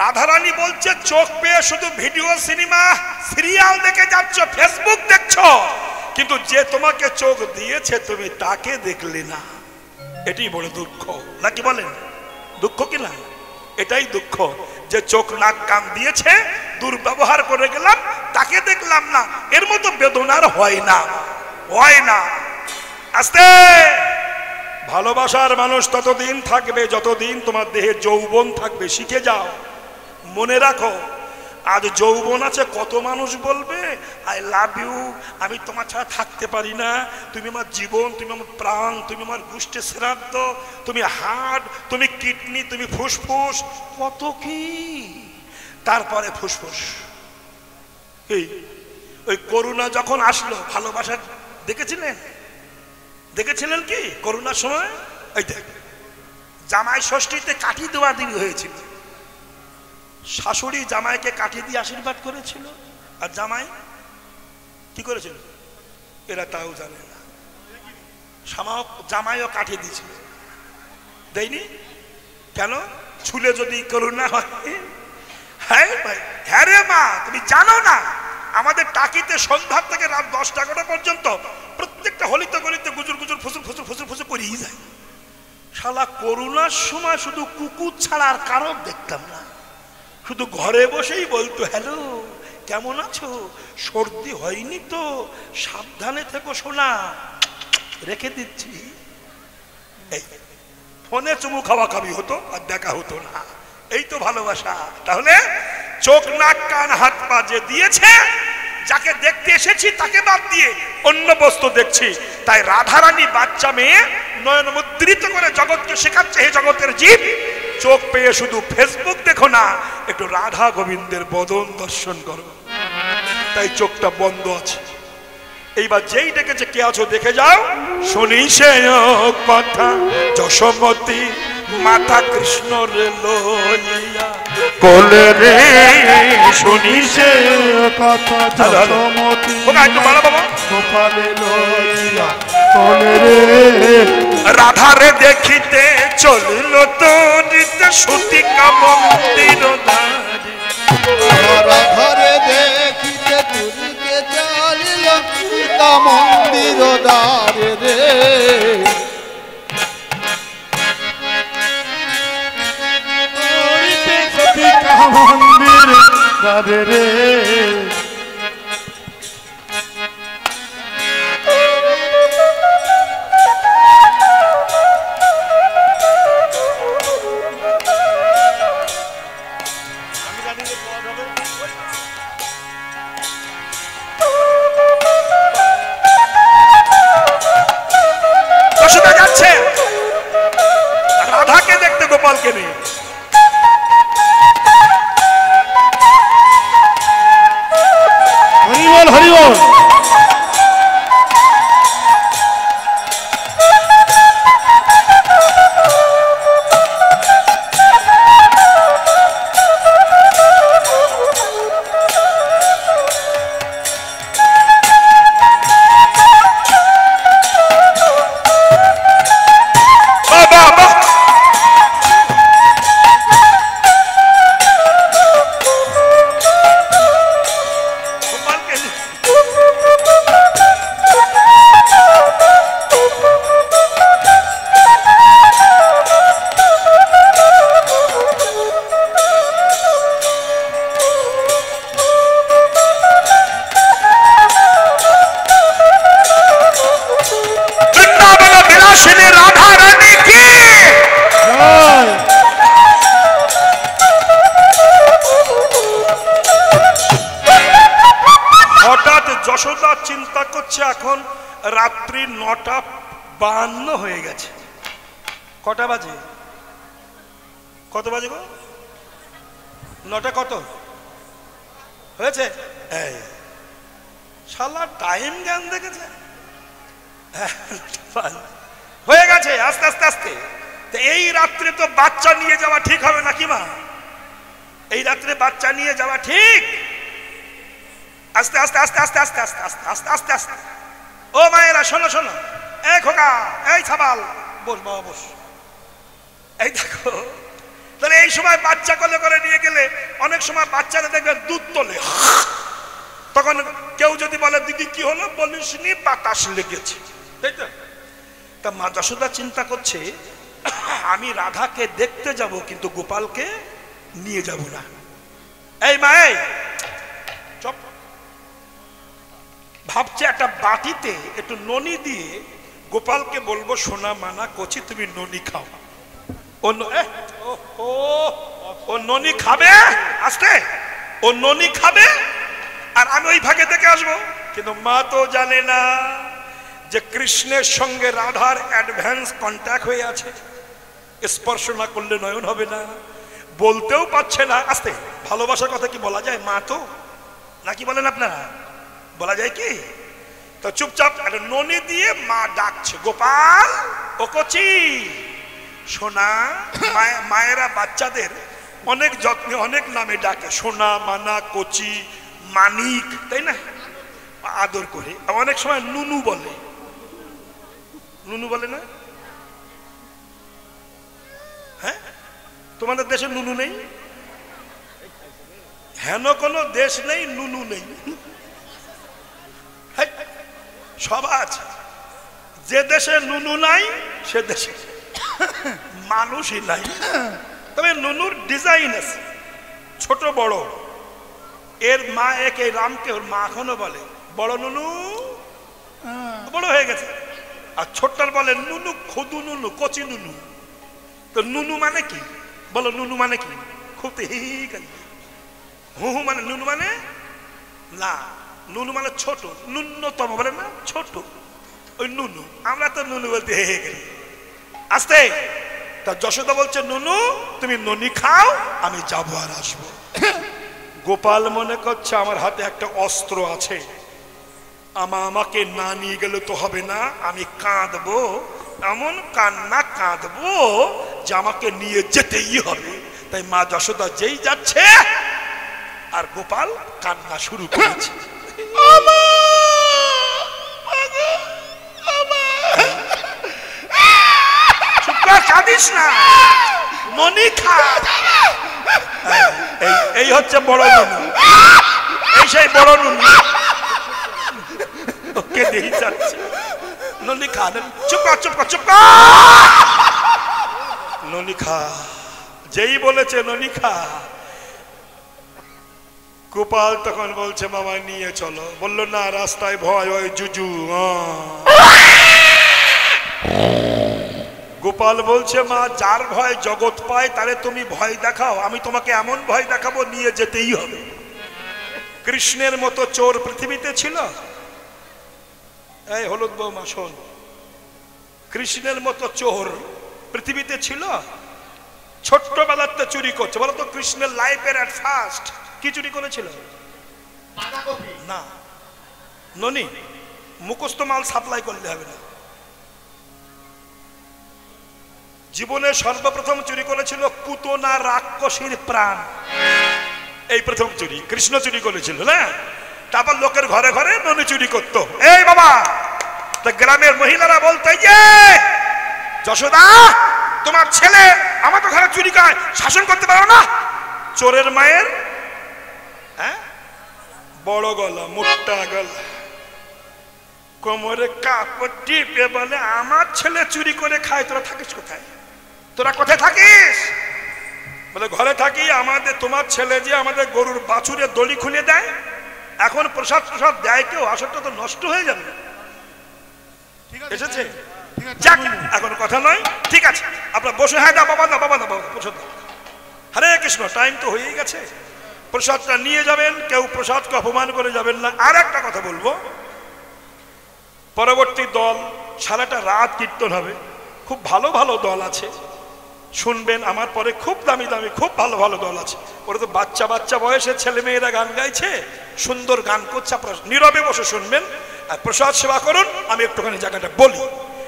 রাধারানী বলছে, চোখ পেয়ে শুধু ভিডিও, সিনেমা, সিরিয়াল দেখে যাচ্ছ, ফেসবুক দেখছো, কিন্তু যে তোমাকে চোখ দিয়েছে তুমি তাকে দেখলে না। এটাই বড় দুঃখ, নাকি বলেন? দুঃখ কি না? এটাই দুঃখ, যে চোখ নাক কান দিয়েছে, দুর্ব্যবহার করে গেলাম, তাকে দেখলাম না। এর মতো বেদনার হয় না, হয় না। আস্তে। ভালোবাসার মানুষ ততদিন থাকবে যতদিন তোমার দেহে যৌবন থাকবে। শিখে যাও, মনে রাখো। আজ যৌবন আছে, কত মানুষ বলবে আই লাভ ইউ, আমি তোমার ছাড়া থাকতে পারি না, তুমি আমার জীবন, তুমি আমার প্রাণ, তুমি আমার গোষ্ঠী শ্রাদ্ধ, তুমি হার্ট, তুমি কিডনি, তুমি ফুসফুস, কত কি। তারপরে ফুসফুস। ওই করোনা যখন আসলো, ভালোবাসা দেখেছিলেন? দেখেছিলেন কি করোনার সময়? এই দেখ, জামাই ষষ্ঠীতে কাঠি দেওয়া দিন হয়েছিল। শাশুড়ি জামাইকে কাঠি দিয়ে আশীর্বাদ করেছিল, আর জামাই কি করেছিল এরা তাও জানে না। জামাইও কাঠি দিয়েছিল, দেয়নি কেন? ছুলে যদি করোনা হয়। হ্যাঁ রে মা, তুমি জানো না আমাদের টাকিতে সন্ধ্যা থেকে রাত 10টা 11টা পর্যন্ত প্রত্যেকটা হলিতে গলিতে গুজুর গুজুর ফুসুর ফুসুর ফুসুর ফুসুর করেই যায়। শালা করোনার সময় শুধু কুকুর ছাড়া আর কারোর দেখতাম না, শুধু ঘরে বসেই বলতো হ্যালো কেমন আছো, সর্দি হয়নি তো, সাবধানে থেকো সোনা, রেখে দিচ্ছি। এই ফোনে চুমু খাওয়া খাবি হতো আর দেখা হতো না, এই তো ভালোবাসা। তাহলে চোখ নাক কান হাত পা যে দিয়েছে, যাকে দেখতে এসেছি তাকে বাদ দিয়ে অন্য বস্তু দেখছি। তাই রাধারানী বাচ্চা মেয়ে নয়ন মুদ্রিত করে জগৎকে শেখাচ্ছে, হে জগতের জীব, চোখ পেয়ে শুধু ফেসবুক দেখো না, একটু রাধা গোবিন্দের বদন দর্শন করো। তাই চোখটা বন্ধ আছে। এইবার যেই ডেকেছে কে আছো দেখে যাও। শুনি সে কথা যশোমতী মাতা কৃষ্ণ রে লইয়া কোলে রে, শুনি সে কথা যশোমতী গোপালে লইয়া কোলে রে। রাধা রে দেখিতে চলিল তো নিতে সুতিকা মন্দির দ্বারে, রাধারে দেখিতে তুলিতে চলিল সীতা মন্দির দ্বারে রে। সীতা মন্দির দ্বারে রে। যাচ্ছে রাধাকে দেখতে, গোপালকে নিয়ে। হরিবল হরিবল। যশোদা চিন্তা করছে এখন রাত্রি 9:52 হয়ে গেছে। কটা বাজে? কত বাজে গো? 9টা কত হয়েছে? এই শালা টাইম জ্ঞান দেখেছে, হয়ে গেছে আস্তে আস্তে আস্তে। এই রাত্রে তো বাচ্চা নিয়ে যাওয়া ঠিক হবে নাকি মা? এই রাত্রে বাচ্চা নিয়ে যাওয়া ঠিক? আস্তে আস্তে আস্তে আস্তে আস্তে আস্তে আস্তে আস্তে আস্তে আস্তে। ও মায়েরা শোনো শোনো, এই খোকা, এই ছাবাল, বস বাবা বস। এই দেখো, তাহলে এই সময় বাচ্চা কোলে করে নিয়ে গেলে অনেক সময় বাচ্চারা দেখবেন দুধ তোলে, তখন কেউ যদি বলে দিদি কি হলো, বলিস নি বাতাস লেগেছে, তাই তো? তা মা যশোদা চিন্তা করছে আমি রাধাকে দেখতে যাব কিন্তু গোপালকে নিয়ে যাব না। এই মায়ে চপ, ভাবছে একটা বাটিতে একটু ননি দিয়ে গোপালকে বলবো সোনা মানা কচি তুমি ননি খাও। ও ননি খাবে, আসতে ও ননি খাবে আর আমি ওই ভাগে দেখে আসবো। কিন্তু মা তো জানে না যে কৃষ্ণের সঙ্গে রাধার অ্যাডভান্স কন্ট্যাক্ট হয়ে আছে, স্পর্শ না করলে নয়ন হবে না, বলতেও পারছে না। আসতে ভালোবাসার কথা কি বলা যায়? মা তো নাকি বলেন আপনারা, বলা যায় কি? তো চুপচাপ একটা ননি দিয়ে মা ডাকছে, গোপাল ও কচি সোনা। মায়েরা বাচ্চাদের অনেক যত্নে অনেক নামে ডাকে, সোনা মানা কচি মানিক, তাই না? আদর করে। অনেক সময় নুনু বলে, নুনু বলে না? হ্যাঁ, তোমাদের দেশে নুনু নেই? হেন কোন দেশ নেই নুনু নেই, সব আছে। যে দেশে নুনু নাই সে দেশে মানুষই নাই, তবে নুনুর ডিজাইন আছে ছোট বড়। এর মা একে রামকে ওর মা এখনো বলে বড় নুনু, বড় হয়ে গেছে। আর ছোটটার বলে নুনু, খুদু নুনু, কচি নুনু। তো নুনু মানে কি বলো? নুনু মানে কি? খুব হু হু মানে নুনু মানে না, নুনু মানে ছোট, ন্যূনতম বলে না, ছোট, ওই নুনু। আমরা তো নুনু বলতে হে হে গেলি আস্তে। তা যশোদা বলছে নুনু তুমি ননি খাও, আমি যাবো আর আসবো। গোপাল মনে করছে আমার হাতে একটা অস্ত্র আছে, আমাকে না নিয়ে গেলে তো হবে না, আমি কাঁদবো, এমন কান্না কাঁদবো যে আমাকে নিয়ে যেতেই হবে। তাই মা যশোদা যেই যাচ্ছে আর গোপাল কান্না শুরু করেছে। কাঁদিস না, ননি খা। এই হচ্ছে বড় নুনু, এই সেই বড় নুনু। ওকে দিয়ে যাচ্ছে ননি খা, চুপ কর চুপ কর চুপ কর, ননি খা। যেই বলেছে ননি খা, গোপাল তখন বলছে মামা নিয়ে চলো। বললো না, রাস্তায় ভয়, ওই জুজু। গোপাল বলছে মা যার ভয় জগৎ পায় তারে তুমি ভয় দেখাও, আমি তোমাকে এমন ভয় দেখাবো নিয়ে যেতেই হবে। কৃষ্ণের মতো চোর পৃথিবীতে ছিল? এই হলুদ বৌমা শোন, কৃষ্ণের মতো চোর পৃথিবীতে ছিল? ছোট্টবেলাতে চুরি করছে, বলো তো কৃষ্ণের লাইফের এট ফার্স্ট কি চুরি করেছিল? না ননি, মুখস্থ মাল সাপ্লাই করলে হবে না। জীবনে সর্বপ্রথম চুরি করেছিল পুতনা রাক্ষসীর প্রাণ, এই প্রথম চুরি কৃষ্ণ চুরি করেছিল না। তারপর লোকের ঘরে ঘরে ননি চুরি করত। এই বাবা, গ্রামের মহিলারা বলতো যে যশোদা তোমার ছেলে আমার তো ঘরে চুরি করে, শাসন করতে পারো না? চোরের মায়ের বড় গলা, মোটা গলা, কোমরে কাপড় টিপে বলে আমার ছেলে চুরি করে খায়, তোরা থাকিস কোথায়? তোরা কোথায় থাকিস? বলে ঘরে থাকি। আমাদের তোমার ছেলে যে আমাদের গরুর বাছুরে দড়ি খুলে দেয়, এখন প্রসাদ প্রসাদ দেয় কেউ, আসরটা তো নষ্ট হয়ে যাবে। এসেছে যাক, এখন কথা নয়, ঠিক আছে আপনার বসে। হ্যাঁ দা বাবা, দা বাবা, দা বাবা, প্রসাদ। হরে কৃষ্ণ, টাইম তো হয়েই গেছে, প্রসাদটা নিয়ে যাবেন, কেউ প্রসাদকে অপমান করে যাবেন না। আর একটা কথা বলবো, পরবর্তী দল সারাটা রাত কীর্তন হবে, খুব ভালো ভালো দল আছে, শুনবেন। আমার পরে খুব দামি দামি খুব ভালো ভালো দল আছে, ওরা তো বাচ্চা বাচ্চা বয়সের ছেলে মেয়েরা গান গাইছে, সুন্দর গান করছে, আপনারা নীরবে বসে শুনবেন আর প্রসাদ সেবা করুন। আমি একটুখানি জায়গাটা বলি।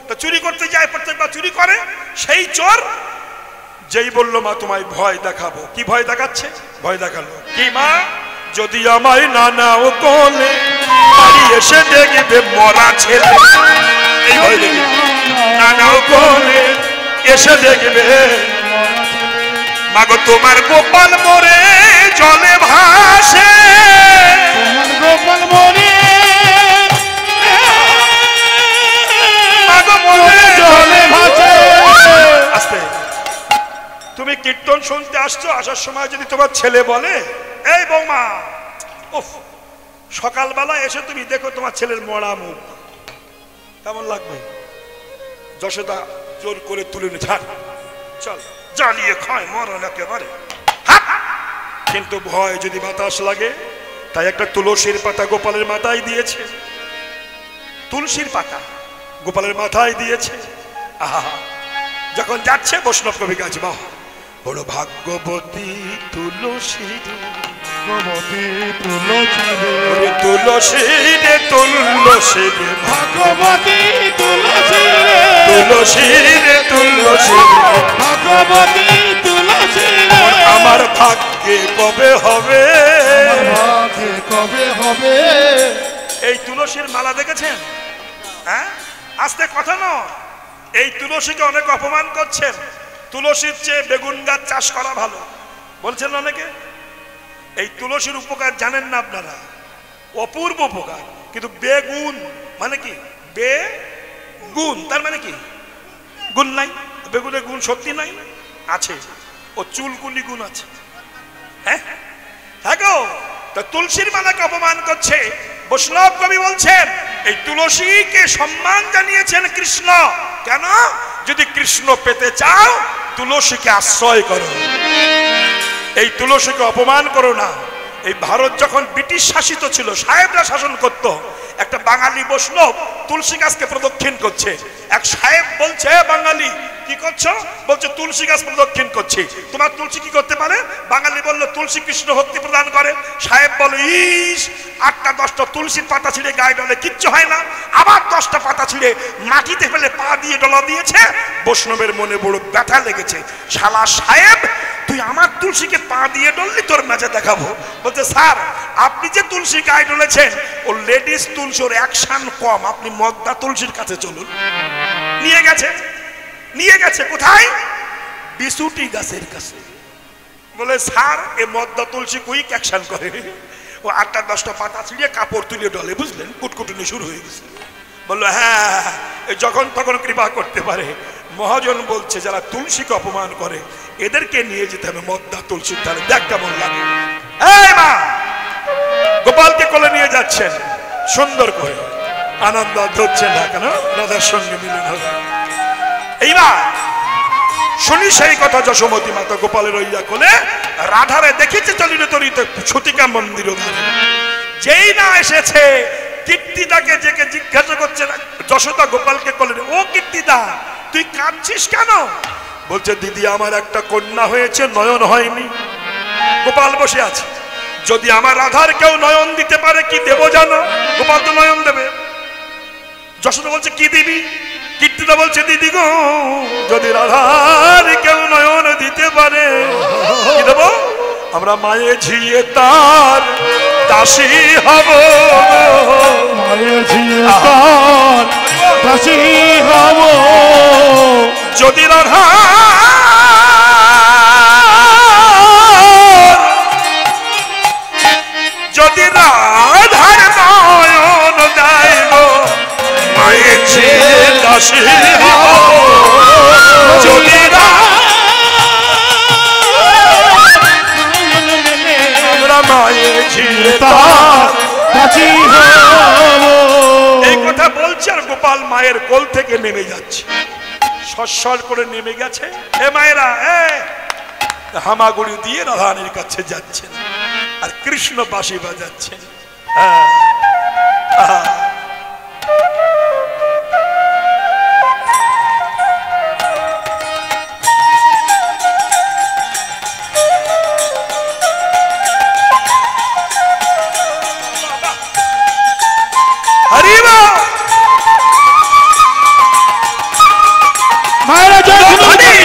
তো চুরি করতে যায়, প্রত্যেকবার চুরি করে। সেই চোর যেই বললো মা তোমায় ভয় দেখাবো, কি ভয় দেখাচ্ছে? ভয় দেখালো কি, মা যদি আমায় না নাও কোলে, বাড়ি এসে দেখবে মরা ছেলে। এই ভয় দেখবে, না নাও কোলে এসে দেখবে, মাগো তোমার গোপাল মরে জলে ভাসে, গোপাল মরে মাগো মরে জলে ভাসে। আস্তে, তুমি কীর্তন শুনতে আসছো, আসার সময় যদি তোমার ছেলে বলে এই বৌমা, উফ, সকালবেলা এসে তুমি দেখো তোমার ছেলের মরা মুখ, কেমন লাগবে? যশোদা জোর করে তুলে নে, ছাড়, চল জ্বালিয়ে খায় মরণ একেবারে। কিন্তু ভয় যদি বাতাস লাগে, তাই একটা তুলসীর পাতা গোপালের মাথায় দিয়েছে, তুলসীর পাতা গোপালের মাথায় দিয়েছে। আহা, যখন যাচ্ছে বৈষ্ণব কবি গাছ, বাহ বড় ভাগ্যবতী তুলসী, ভগবতী তুলসী রে, তুলসী রে তুলসী রে, ভগবতী তুলসী রে, তুলসী রে তুলসী রে, ভগবতী তুলসী রে, আমার ভাগ্যে কবে হবে, ভাগ্যে কবে হবে। এই তুলসীর মালা দেখেছেন? হ্যাঁ, আস্তে কথা নয়, এই তুলসীকে অনেক অপমান করছেন। তুলসীর চেয়ে বেগুন গাছ চাষ করা ভালো বলছেন অনেকে। এই তুলসীর উপকার জানেন না আপনারা, অপূর্ব উপকার। কিন্তু বেগুন মানে কি? বেগুন তার মানে কি? গুণ নাই। বেগুনের গুণ সত্যি নাই? আছে। ও চুলকুনি গুণ আছে। হ্যাঁ হ্যাঁ গো, তা তুলসীর মালাকে অপমান করছে। বৈষ্ণব কবি বলছেন এই তুলসীকে সম্মান জানিয়েছেন কৃষ্ণ। কেন? যদি কৃষ্ণ পেতে চাও তুলসীকে আশ্রয় করো, এই তুলসীকে অপমান করো না। এই ভারত যখন ব্রিটিশ শাসিত ছিল, সাহেবরা শাসন করত, একটা বাঙালি বৈষ্ণব তুলসী গাছকে প্রদক্ষিণ করছে। এক সাহেব বলছে, বাঙালি কি করছো? বলছে তুলসী গাছ প্রদক্ষিণ করছি। তোমার তুলসী কি করতে পারে? বাঙালি বলল তুলসী কৃষ্ণ ভক্তি প্রদান করে। সাহেব বলে, ইস 8টা 10টা তুলসীর পাতা ছিঁড়ে গায়ে ডলে কিচ্ছু হয় না, আবার 10টা পাতা ছিঁড়ে মাটিতে ফেলে পা দিয়ে ডলা দিয়েছে। বৈষ্ণবের মনে বড় ব্যথা লেগেছে। শালা সাহেব, তুই আমার তুলসীকে পা দিয়ে ডললি, তোর মেজে দেখাবো। বলছে, স্যার আপনি যে তুলসী গায়ে ডলেছেন ও লেডিস তুলসীর অ্যাকশন কম, আপনি মদ্দা তুলসীর কাছে চলুন। নিয়ে গেছে কোথায়? বিসুটি গাছের কাছে। বলে, স্যার এ মদ্দা তুলসী কুইক অ্যাকশন করে, ও 8টা 10টা পাতা ছিঁড়ে কাপড় তুলে ডলে, বুঝলেন? কুটকুটুনি শুরু হয়ে গেছে। বললো, হ্যাঁ যখন তখন কৃপা করতে পারে। মহাজন বলছে যারা তুলসীকে অপমান করে এদেরকে নিয়ে যেতে হবে মদ্দা তুলসীর ধারে, দেখ কেমন লাগে। এই মা, গোপালকে কোলে নিয়ে যাচ্ছেন সুন্দর করে, আনন্দ ধরছেন না কেন? রাধার সঙ্গে মিলন হবে। এইবার শুনি সেই কথা, যশোমতী মাতা গোপালের ওইয়া কোলে রাধারে দেখেছে চলিত তরিত ছুতিকা মন্দির। যেই না এসেছে কীর্তিদাকে জেকে জিজ্ঞাসা করছে যশোদা গোপালকে কোলে, ও কীর্তিদা তুই কাঁদছিস কেন? বলছে, দিদি আমার একটা কন্যা হয়েছে, নয়ন হয়নি। গোপাল বসে আছে। যদি আমার রাধার কেউ নয়ন দিতে পারে, কি দেব জানো? গোপাল তো নয়ন দেবে। যশোদা বলছে, কি দিবি? কীর্তিদা বলছে, দিদি গো যদি রাধার কেউ নয়ন দিতে পারে, কি দেব? আমরা মায়ে ঝিয়ে তার দাসী হব, মায়ে ঝিয়ে তার দাসী হব। যদি রাধা যদি রাধার নয়ন দেয় গো, মায়ে ঝিয়ে দাসী হব। যদি আমরা মায়ে ঝিয়ে তার দাসী হব। এই কথা বলছে আর গোপাল মায়ের কোল থেকে নেমে যাচ্ছে, সরসর করে নেমে গেছে। হে মায়েরা, হামাগুড়ি দিয়ে রাধারানীর কাছে যাচ্ছেন আর কৃষ্ণ বাঁশি বাজাচ্ছেন। মায়েরা জয় গুরুজি।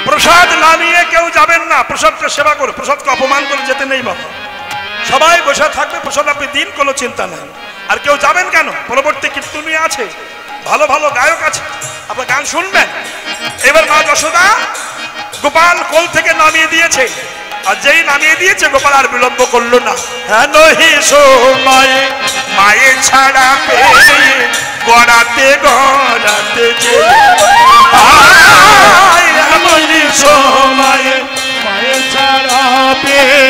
প্রসাদ না নিয়ে কেউ যাবেন না, প্রসাদকে সেবা করে, প্রসাদকে অপমান করে যেতে নেই বাবা। সবাই বসে থাকবে, প্রসাদ আপনি দিন, কোনো চিন্তা নাই। আর কেউ যাবেন কেন? পরবর্তী কীর্তনী আছে, ভালো ভালো গায়ক আছে, আপনার গান শুনবেন। এবার মা যশোদা গোপাল কোল থেকে নামিয়ে দিয়েছে, আর যেই নামিয়ে দিয়েছে গোপাল আর বিলম্ব করলো না। হ্যাঁ নহি সময়ে মায়ে ছাড়া পেয়ে গড়াতে গড়াতে যে সময়ে মায়ে ছাড়া পেয়ে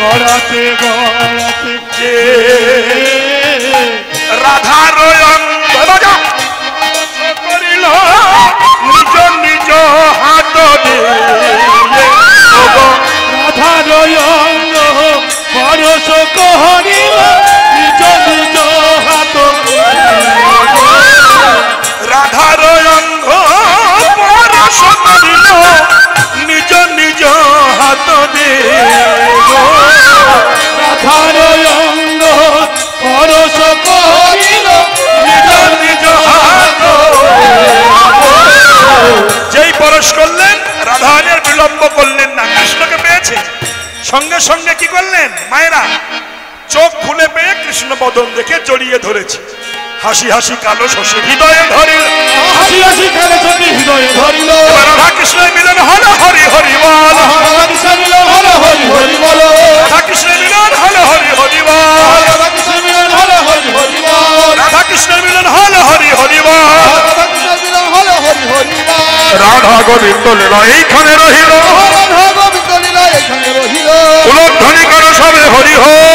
গড়াতে গড়াতে যে রাধার অঙ্গ করিল নিজ নিজ হাত রাধার অঙ্গ পরশ করিল নিজ নিজ হাত দে রাধার অঙ্গ পরশ করিল নিজ নিজ হাত। যেই পরশ করলেন রাধানের বিলম্ব করলেন না, কৃষ্ণকে পেয়েছে সঙ্গে সঙ্গে কি করলেন মায়েরা চোখ খুলে পেয়ে কৃষ্ণ বদন দেখে জড়িয়ে ধরেছে। হাসি হাসি কালো শশী হৃদয়ে ধরিল, হাসি হাসি কালো শশী হৃদয়ে ধরিল। রাধা কৃষ্ণের মিলন হল হরি হরি বল, রাধা কৃষ্ণের মিলন হল হরি হরি বল, রাধা কৃষ্ণের মিলন হল হরি হরি বল, রাধা কৃষ্ণের মিলন হল হরি হরি বল, রাধা কৃষ্ণের মিলন হল হরি হরি বল, রাধা কৃষ্ণের মিলন হলো হরি হরি বল। রাধা গোবিন্দ লীলা এইখানে রহিল, রাধা গোবিন্দ লীলা এখানে রহিল। উলধ্বনি করো সবে হরি হরি।